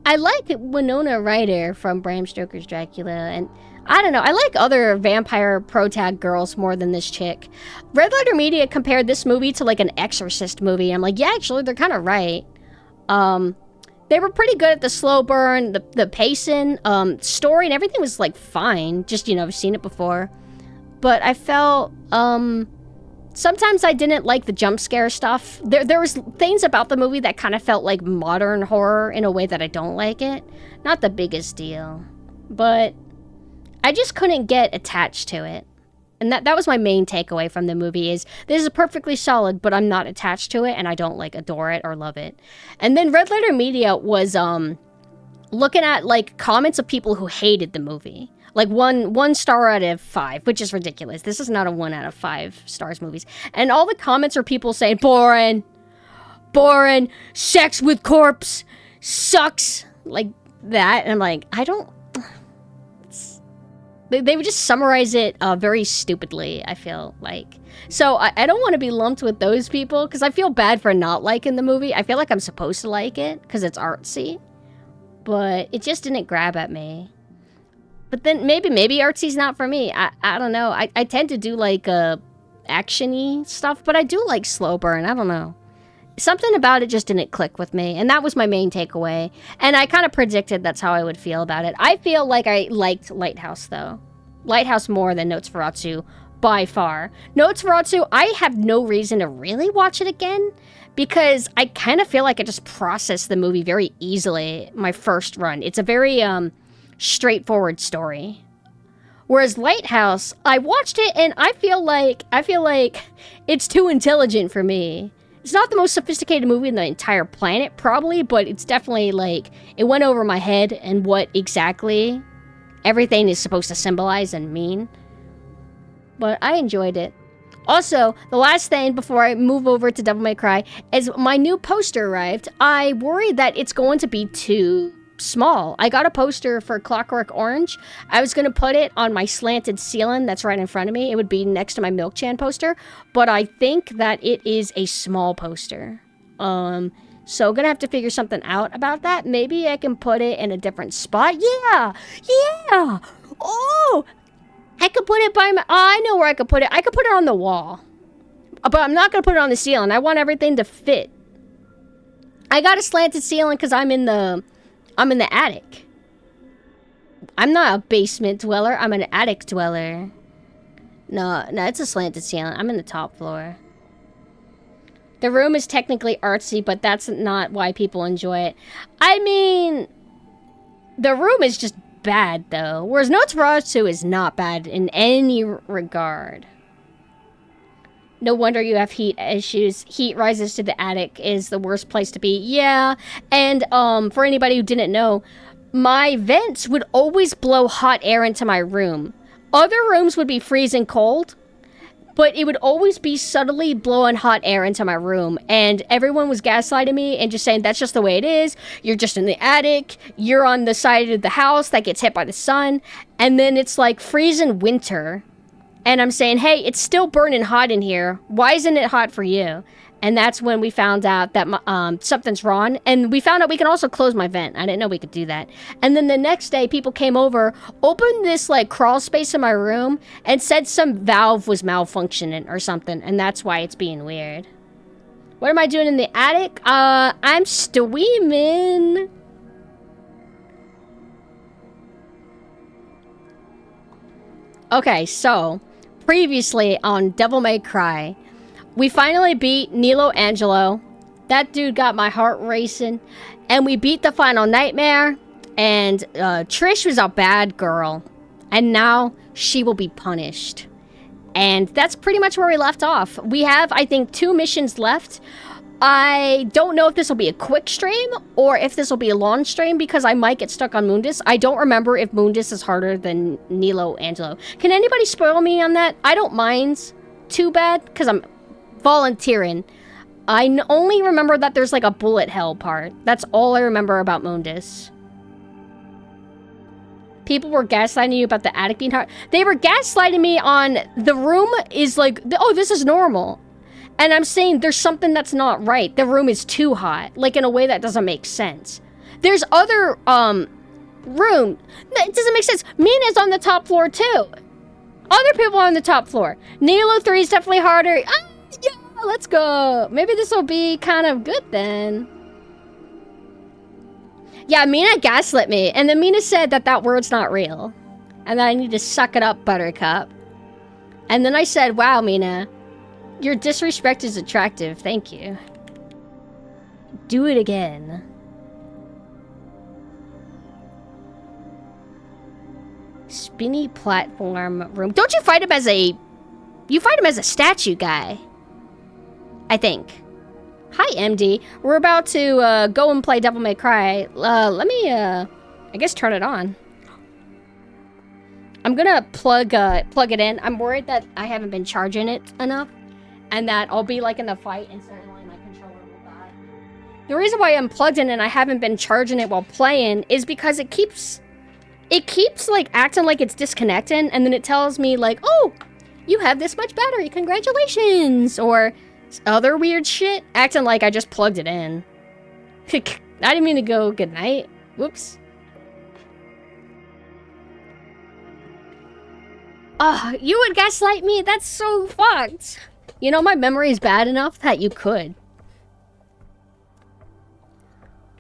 I like Winona Ryder from Bram Stoker's Dracula, and I don't know, I like other vampire protag girls more than this chick. Red Letter Media compared this movie to like an Exorcist movie. I'm like, yeah, actually, they're kind of right. They were pretty good at the slow burn, the pacing, story, and everything was like fine. Just, you know, I've seen it before. But I felt, sometimes I didn't like the jump scare stuff. There was things about the movie that kind of felt like modern horror in a way that I don't like it. Not the biggest deal. But I just couldn't get attached to it. And that was my main takeaway from the movie is this is perfectly solid, but I'm not attached to it and I don't like adore it or love it. And then Red Letter Media was looking at like comments of people who hated the movie. Like one star out of 5, which is ridiculous. This is not a 1 out of 5 stars movies. And all the comments are people saying, boring, sex with corpse, sucks, like that. And I'm like, I don't... They would just summarize it very stupidly, I feel like. So I don't want to be lumped with those people, because I feel bad for not liking the movie. I feel like I'm supposed to like it, because it's artsy. But it just didn't grab at me. But then maybe artsy's not for me. I don't know. I tend to do like action-y stuff, but I do like slow burn. I don't know. Something about it just didn't click with me, and that was my main takeaway. And I kind of predicted that's how I would feel about it. I feel like I liked Lighthouse, though. Lighthouse more than Nosferatu, by far. Nosferatu, I have no reason to really watch it again, because I kind of feel like I just processed the movie very easily my first run. It's a very straightforward story. Whereas Lighthouse, I watched it, and I feel like it's too intelligent for me. It's not the most sophisticated movie in the entire planet, probably, but it's definitely, like, it went over my head and what exactly everything is supposed to symbolize and mean. But I enjoyed it. Also, the last thing before I move over to Devil May Cry is my new poster arrived. I worry that it's going to be too small. I got a poster for Clockwork Orange. I was going to put it on my slanted ceiling that's right in front of me. It would be next to my Milk Chan poster, but I think that it is a small poster. So gonna have to figure something out about that. Maybe I can put it in a different spot. Yeah! Oh! I could put it by my... Oh, I know where I could put it. I could put it on the wall. But I'm not gonna put it on the ceiling. I want everything to fit. I got a slanted ceiling because I'm in the attic. I'm not a basement dweller. I'm an attic dweller. No, it's a slanted ceiling. I'm in the top floor. The room is technically artsy, but that's not why people enjoy it. I mean, the room is just bad, though. Whereas Nosferatu is not bad in any regard. No wonder you have heat issues. Heat rises to the attic is the worst place to be. Yeah, and for anybody who didn't know, my vents would always blow hot air into my room. Other rooms would be freezing cold, but it would always be subtly blowing hot air into my room. And everyone was gaslighting me and just saying, that's just the way it is. You're just in the attic. You're on the side of the house that gets hit by the sun. And then it's like freezing winter. And I'm saying, hey, it's still burning hot in here. Why isn't it hot for you? And that's when we found out that something's wrong. And we found out we can also close my vent. I didn't know we could do that. And then the next day, people came over, opened this like crawl space in my room, and said some valve was malfunctioning or something. And that's why it's being weird. What am I doing in the attic? I'm streaming. Okay, so previously on Devil May Cry, we finally beat Nilo Angelo. That dude got my heart racing. And we beat the final nightmare. And Trish was a bad girl. And now she will be punished. And that's pretty much where we left off. We have, I think, 2 missions left. I don't know if this will be a quick stream or if this will be a long stream because I might get stuck on Mundus. I don't remember if Mundus is harder than Nilo Angelo. Can anybody spoil me on that? I don't mind too bad because I'm volunteering. I only remember that there's like a bullet hell part. That's all I remember about Mundus. People were gaslighting you about the attic being hard. They were gaslighting me on the room is like, oh, this is normal. And I'm saying there's something that's not right. The room is too hot, like in a way that doesn't make sense. There's other room. It doesn't make sense. Mina's on the top floor too. Other people are on the top floor. Nilo 3 is definitely harder. Yeah, let's go. Maybe this will be kind of good then. Yeah, Mina gaslit me, and then Mina said that that word's not real, and that I need to suck it up, Buttercup. And then I said, wow, Mina, your disrespect is attractive. Thank you. Do it again. Spinny platform room. Don't you fight him as a... You fight him as a statue guy. I think. Hi, MD. We're about to go and play Devil May Cry. Let me, I guess turn it on. I'm gonna plug it in. I'm worried that I haven't been charging it enough. And that I'll be like in the fight and suddenly my controller will die. The reason why I'm plugged in and I haven't been charging it while playing is because it keeps like acting like it's disconnecting, and then it tells me like, oh, you have this much battery, congratulations, or other weird shit, acting like I just plugged it in. I didn't mean to go goodnight. Whoops. Oh, you would gaslight me? That's so fucked. You know, my memory is bad enough that you could.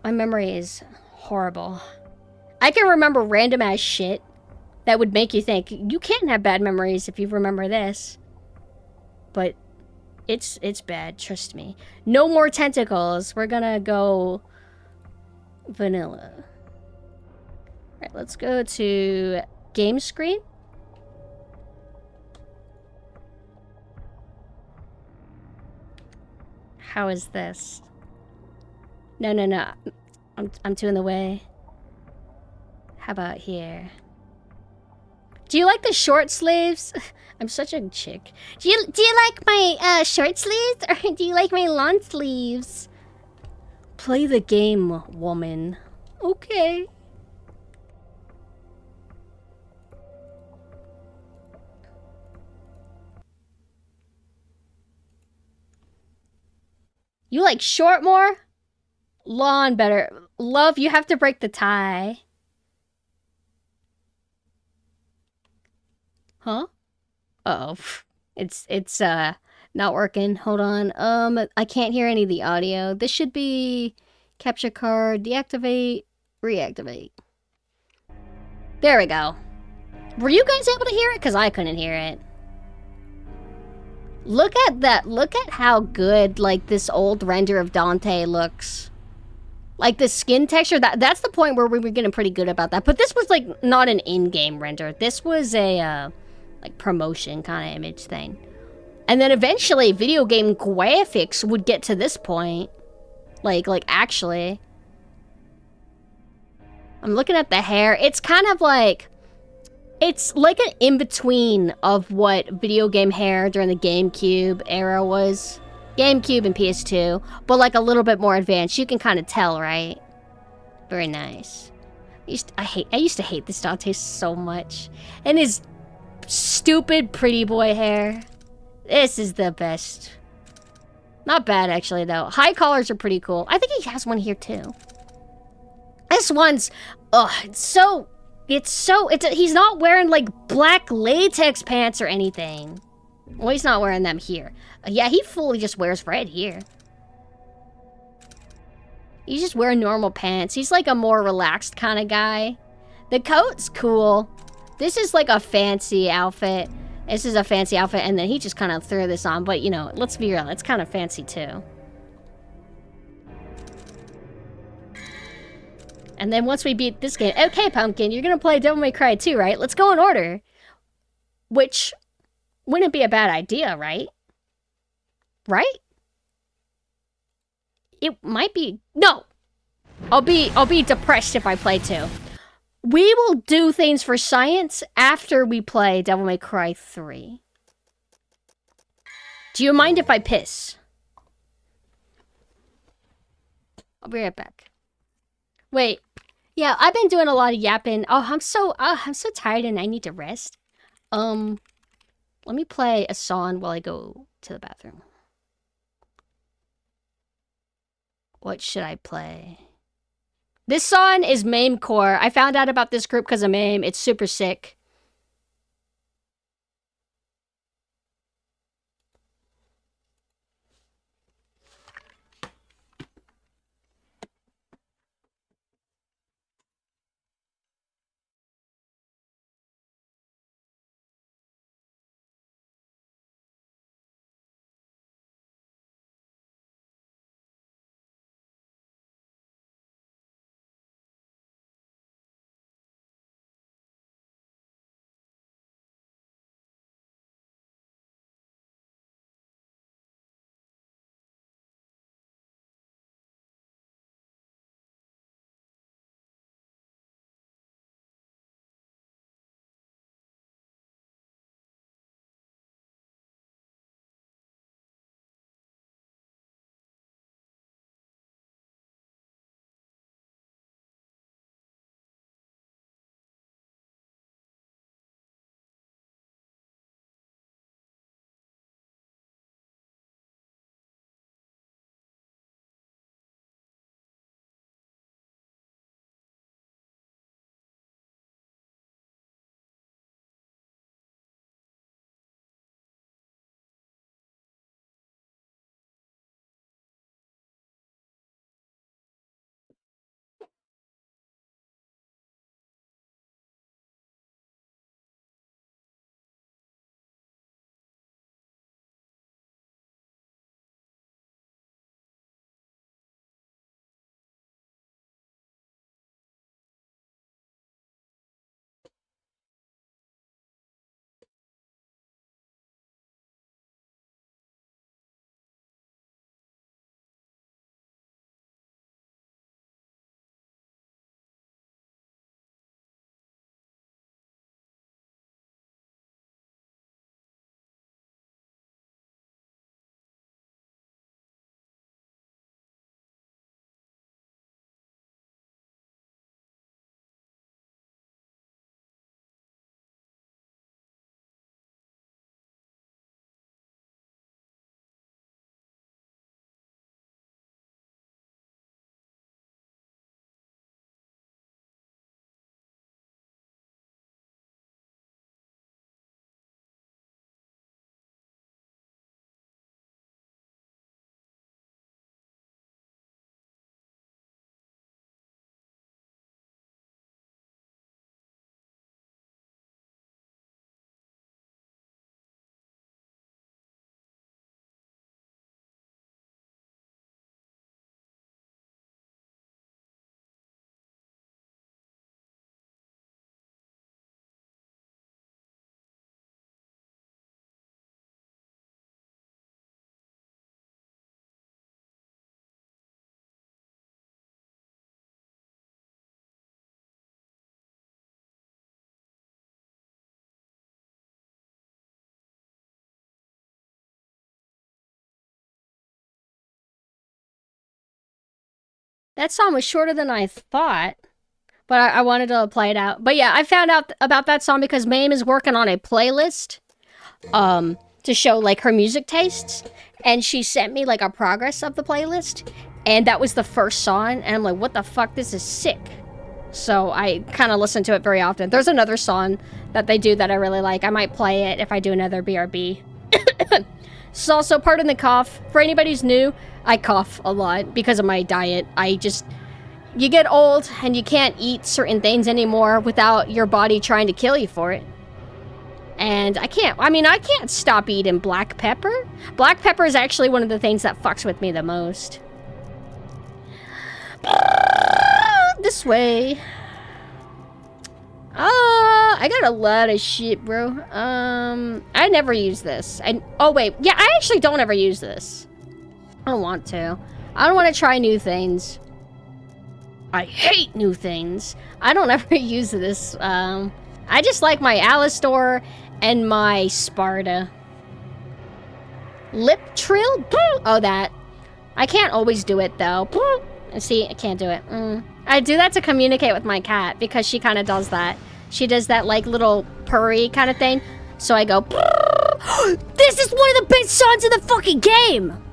My memory is horrible. I can remember random ass shit that would make you think, you can't have bad memories if you remember this. But it's bad, trust me. No more tentacles. We're gonna go vanilla. Alright, let's go to game screen. How is this? No. I'm too in the way. How about here? Do you like the short sleeves? I'm such a chick. Do you like my short sleeves or do you like my long sleeves? Play the game, woman. Okay. You like short more? Long better. Love, you have to break the tie. Huh? Uh-oh. It's not working. Hold on. I can't hear any of the audio. This should be capture card, deactivate, reactivate. There we go. Were you guys able to hear it? Because I couldn't hear it. Look at that. Look at how good, like, this old render of Dante looks. Like, the skin texture, that's the point where we were getting pretty good about that. But this was, like, not an in-game render. This was a, like, promotion kind of image thing. And then eventually, video game graphics would get to this point. Like, actually. I'm looking at the hair. It's kind of like... It's like an in-between of what video game hair during the GameCube era was. GameCube and PS2, but like a little bit more advanced. You can kind of tell, right? Very nice. I used to hate this Dante so much. And his stupid pretty boy hair. This is the best. Not bad, actually, though. High collars are pretty cool. I think he has one here, too. This one's... Ugh, he's not wearing, like, black latex pants or anything. Well, he's not wearing them here. Yeah, he fully just wears red here. He's just wearing normal pants. He's, like, a more relaxed kind of guy. The coat's cool. This is, like, a fancy outfit. This is a fancy outfit, and then he just kind of threw this on. But, you know, let's be real. It's kind of fancy, too. And then once we beat this game... Okay, Pumpkin, you're gonna play Devil May Cry 2, right? Let's go in order. Which wouldn't be a bad idea, right? Right? It might be... No! I'll be depressed if I play 2. We will do things for science after we play Devil May Cry 3. Do you mind if I piss? I'll be right back. Wait. Yeah, I've been doing a lot of yapping. Oh, I'm so tired and I need to rest. Let me play a song while I go to the bathroom. What should I play? This song is Mame Core. I found out about this group because of Mame. It's super sick. That song was shorter than I thought. But I wanted to play it out. But yeah, I found out about that song because Mame is working on a playlist to show like her music tastes. And she sent me like a progress of the playlist. And that was the first song. And I'm like, what the fuck? This is sick. So I kind of listen to it very often. There's another song that they do that I really like. I might play it if I do another BRB. It's also pardon the cough. For anybody who's new, I cough a lot because of my diet. You get old and you can't eat certain things anymore without your body trying to kill you for it. And I can't stop eating black pepper. Black pepper is actually one of the things that fucks with me the most. This way. I got a lot of shit, bro. I never use this. Oh wait, yeah, I actually don't ever use this. I don't want to. I don't want to try new things. I hate new things. I don't ever use this. I just like my Alistor and my Sparta. Lip trill? Oh, that. I can't always do it though. See, I can't do it. I do that to communicate with my cat because she kind of does that. She does that like little purry kind of thing. So I go, this is one of the best songs in the fucking game.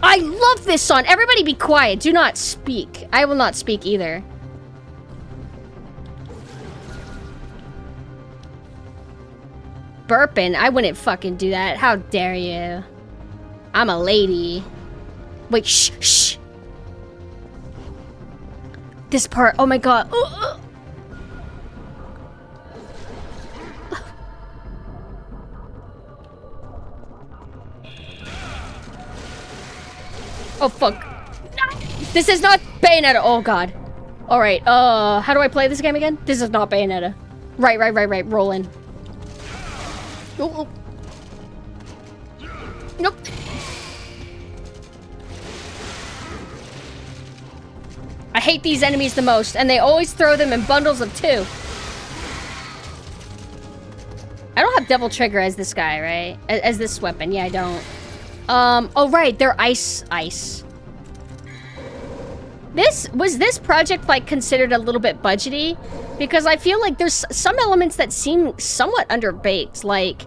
I love this song. Everybody be quiet. Do not speak. I will not speak either. Burping. I wouldn't fucking do that. How dare you? I'm a lady. Wait, shh, shh. This part. Oh my god. Oh fuck. This is not Bayonetta. Oh god. Alright, how do I play this game again? This is not Bayonetta. Right. Rolling. Oh. Nope. I hate these enemies the most, and they always throw them in bundles of 2. I don't have Devil Trigger as this guy, right? As this weapon. Yeah, I don't. Oh right, they're ice. Was this project like considered a little bit budgety? Because I feel like there's some elements that seem somewhat underbaked. Like,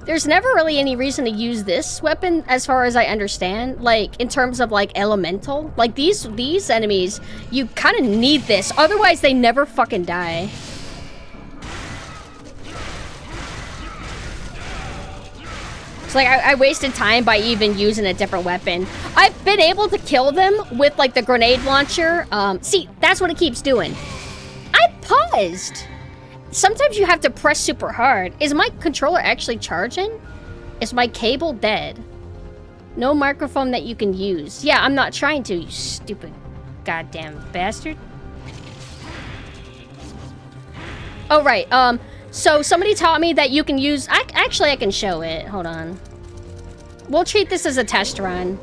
there's never really any reason to use this weapon as far as I understand. Like, in terms of like elemental. Like these enemies, you kind of need this. Otherwise, they never fucking die. It's like I wasted time by even using a different weapon. I've been able to kill them with like the grenade launcher. See, that's what it keeps doing. I paused. Sometimes you have to press super hard. Is my controller actually charging? Is my cable dead? No microphone that you can use. Yeah, I'm not trying to, you stupid goddamn bastard. Oh, right. So somebody taught me that you can use... Actually, I can show it. Hold on. We'll treat this as a test run.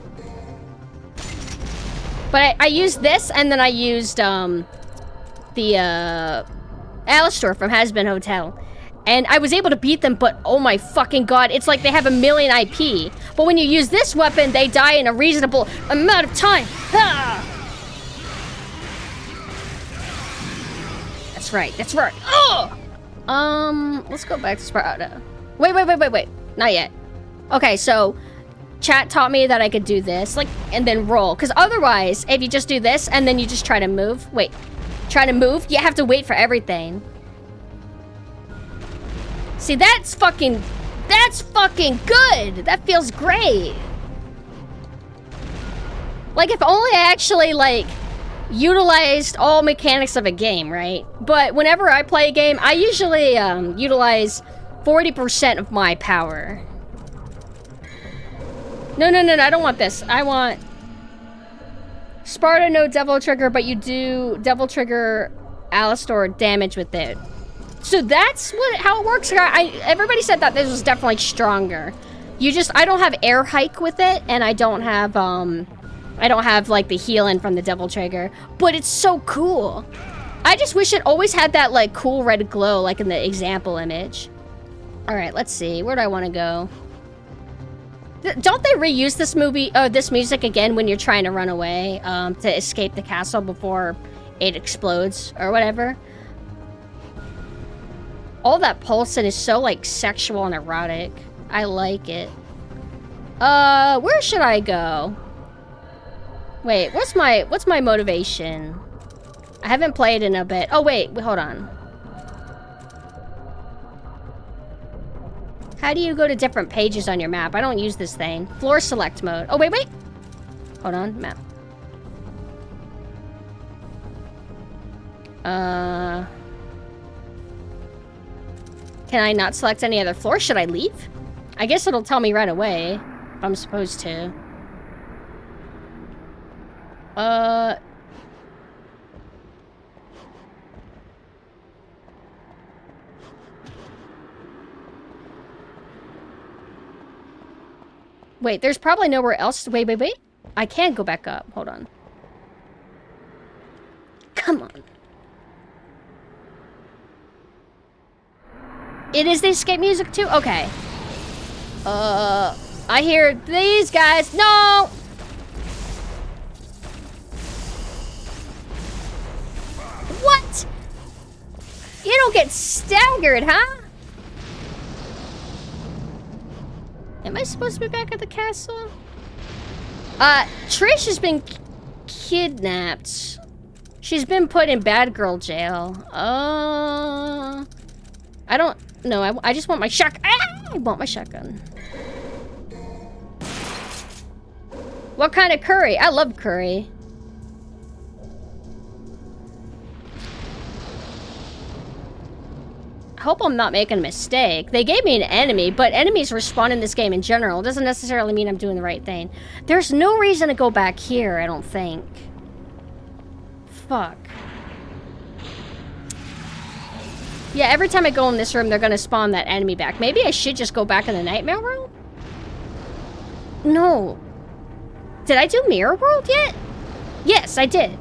But I used this, and then I used, the, Alistor from Has-Been Hotel. And I was able to beat them, but oh my fucking god, it's like they have 1,000,000 IP. But when you use this weapon, they die in a reasonable amount of time. Ah! That's right, that's right. Ugh! Let's go back to Sparta. Wait. Not yet. Okay, so chat taught me that I could do this, like, and then roll. Because otherwise, if you just do this and then you just try to move, try to move, you have to wait for everything. See, that's fucking good. That feels great. Like, if only I actually, like, utilized all mechanics of a game, right? But whenever I play a game, I usually utilize 40% of my power. No, I don't want this. I want Sparta, no Devil Trigger, but you do Devil Trigger Alistor damage with it. So that's how it works. Everybody said that this was definitely stronger. I don't have air hike with it, and I don't have like the healing from the Devil Trigger, but it's so cool. I just wish it always had that like cool red glow like in the example image. All right, let's see. Where do I want to go? Don't they reuse this music again when you're trying to run away to escape the castle before it explodes or whatever. All that pulsing is so, like, sexual and erotic. I like it. Where should I go? Wait, what's my motivation? I haven't played in a bit. Oh, wait, hold on. How do you go to different pages on your map? I don't use this thing. Floor select mode. Oh, wait. Hold on, map. Can I not select any other floor? Should I leave? I guess it'll tell me right away if I'm supposed to. Wait, there's probably nowhere else. Wait. I can't go back up. Hold on. Come on. It is the escape music too? Okay. I hear these guys. No! What? You don't get staggered, huh? Am I supposed to be back at the castle? Trish has been kidnapped. She's been put in bad girl jail. I don't know. I just want my shotgun. I want my shotgun. What kind of curry? I love curry. I hope I'm not making a mistake. They gave me an enemy, but enemies respawn in this game in general. It doesn't necessarily mean I'm doing the right thing. There's no reason to go back here, I don't think. Fuck. Yeah, every time I go in this room, they're gonna spawn that enemy back. Maybe I should just go back in the nightmare room? No. Did I do Mirror World yet? Yes, I did.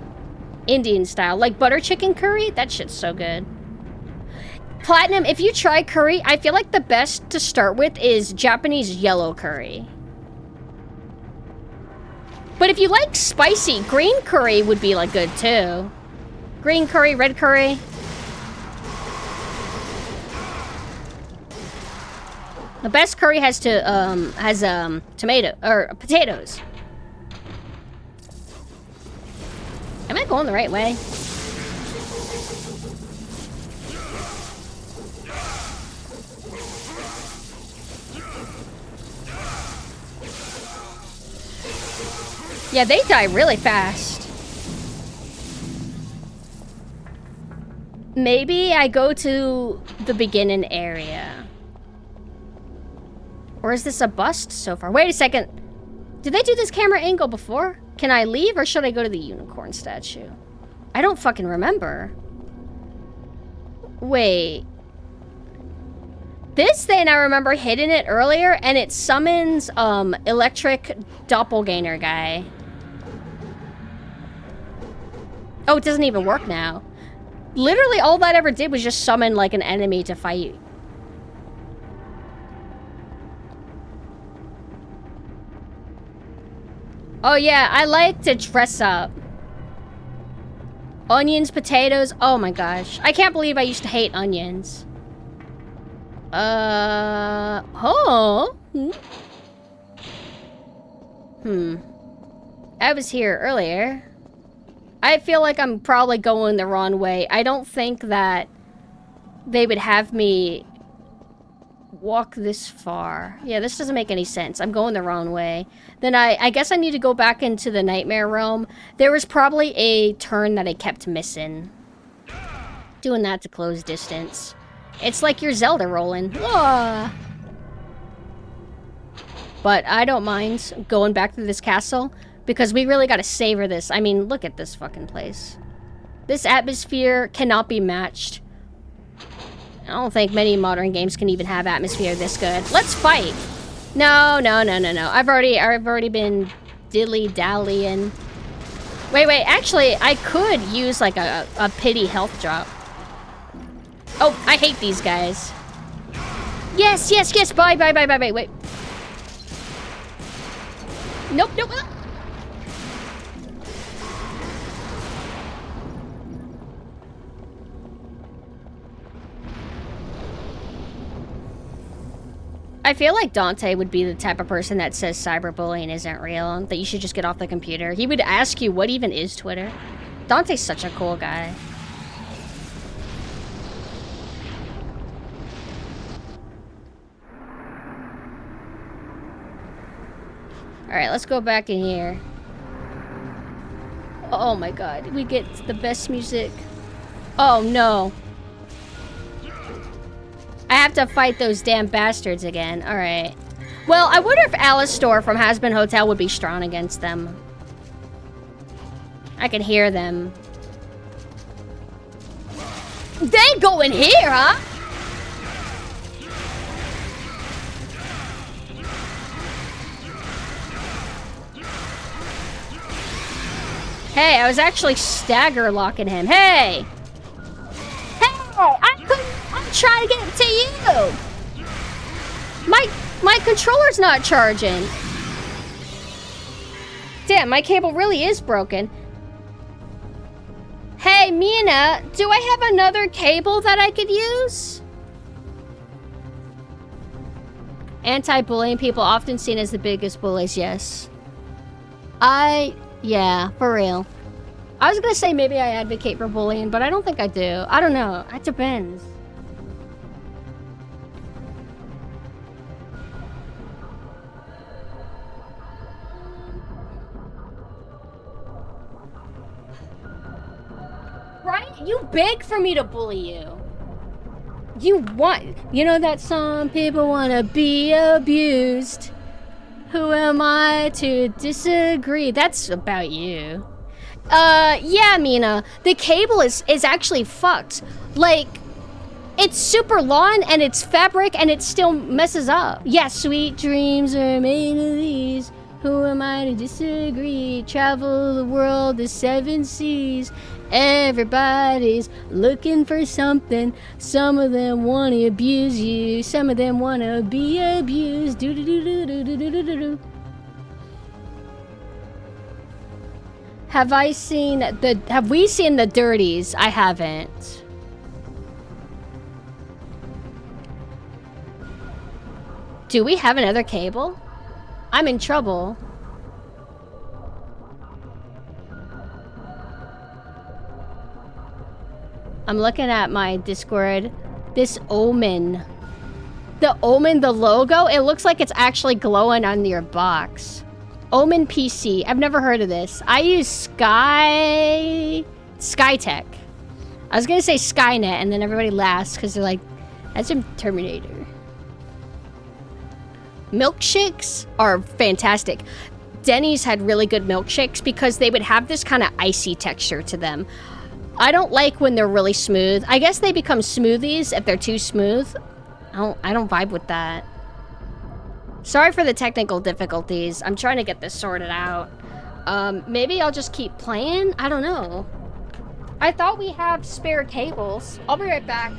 Indian style. Like butter chicken curry? That shit's so good. Platinum, if you try curry, I feel like the best to start with is Japanese yellow curry. But if you like spicy, green curry would be like good too. Green curry, red curry. The best curry has tomato or potatoes. Am I going the right way? Yeah, they die really fast. Maybe I go to the beginning area. Or is this a bust so far? Wait a second. Did they do this camera angle before? Can I leave or should I go to the unicorn statue? I don't fucking remember. Wait. This thing, I remember hitting it earlier and it summons electric doppelganger guy. Oh, it doesn't even work now. Literally all that ever did was just summon like an enemy to fight. Oh yeah, I like to dress up. Onions, potatoes, oh my gosh. I can't believe I used to hate onions. Oh. I was here earlier. I feel like I'm probably going the wrong way. I don't think that they would have me walk this far. Yeah, this doesn't make any sense. I'm going the wrong way. Then I guess I need to go back into the nightmare realm. There was probably a turn that I kept missing. Doing that to close distance. It's like you're Zelda rolling. Ah. But I don't mind going back to this castle because we really gotta savor this. I mean, look at this fucking place. This atmosphere cannot be matched. I don't think many modern games can even have atmosphere this good. Let's fight. No. I've already been dilly-dallying. Wait. Actually, I could use like a pity health drop. Oh, I hate these guys. Yes. Bye. Wait. Nope. I feel like Dante would be the type of person that says cyberbullying isn't real, that you should just get off the computer. He would ask you, what even is Twitter? Dante's such a cool guy. Alright, let's go back in here. Oh my god, we get the best music. Oh no. I have to fight those damn bastards again. Alright. Well, I wonder if Alistor from Has Been Hotel would be strong against them. I can hear them. They go in here, huh? Hey, I was actually stagger locking him. Hey! Hey! I'm trying to get to you! My controller's not charging. Damn, my cable really is broken. Hey, Mina, do I have another cable that I could use? Anti-bullying people often seen as the biggest bullies, yes. Yeah, for real. I was gonna say maybe I advocate for bullying, but I don't think I do. I don't know. It depends. Right? You beg for me to bully you. You know that song, people wanna be abused. Who am I to disagree? That's about you. Yeah, Mina. The cable is actually fucked. Like, it's super long and it's fabric and it still messes up. Yeah, sweet dreams are made of these. Who am I to disagree? Travel the world, the 7 seas. Everybody's looking for something. Some of them want to abuse you. Some of them want to be abused. Do do do do do do do do do. Have we seen the Dirties? I haven't. Do we have another cable? I'm in trouble. I'm looking at my Discord. This Omen. The Omen, the logo, it looks like it's actually glowing on your box. Omen PC. I've never heard of this. I use Skytech. I was gonna say Skynet, and then everybody laughs because they're like, that's a Terminator. Milkshakes are fantastic. Denny's had really good milkshakes because they would have this kind of icy texture to them. I don't like when they're really smooth. I guess they become smoothies if they're too smooth. I don't vibe with that. Sorry for the technical difficulties. I'm trying to get this sorted out. Maybe I'll just keep playing? I don't know. I thought we have spare cables. I'll be right back.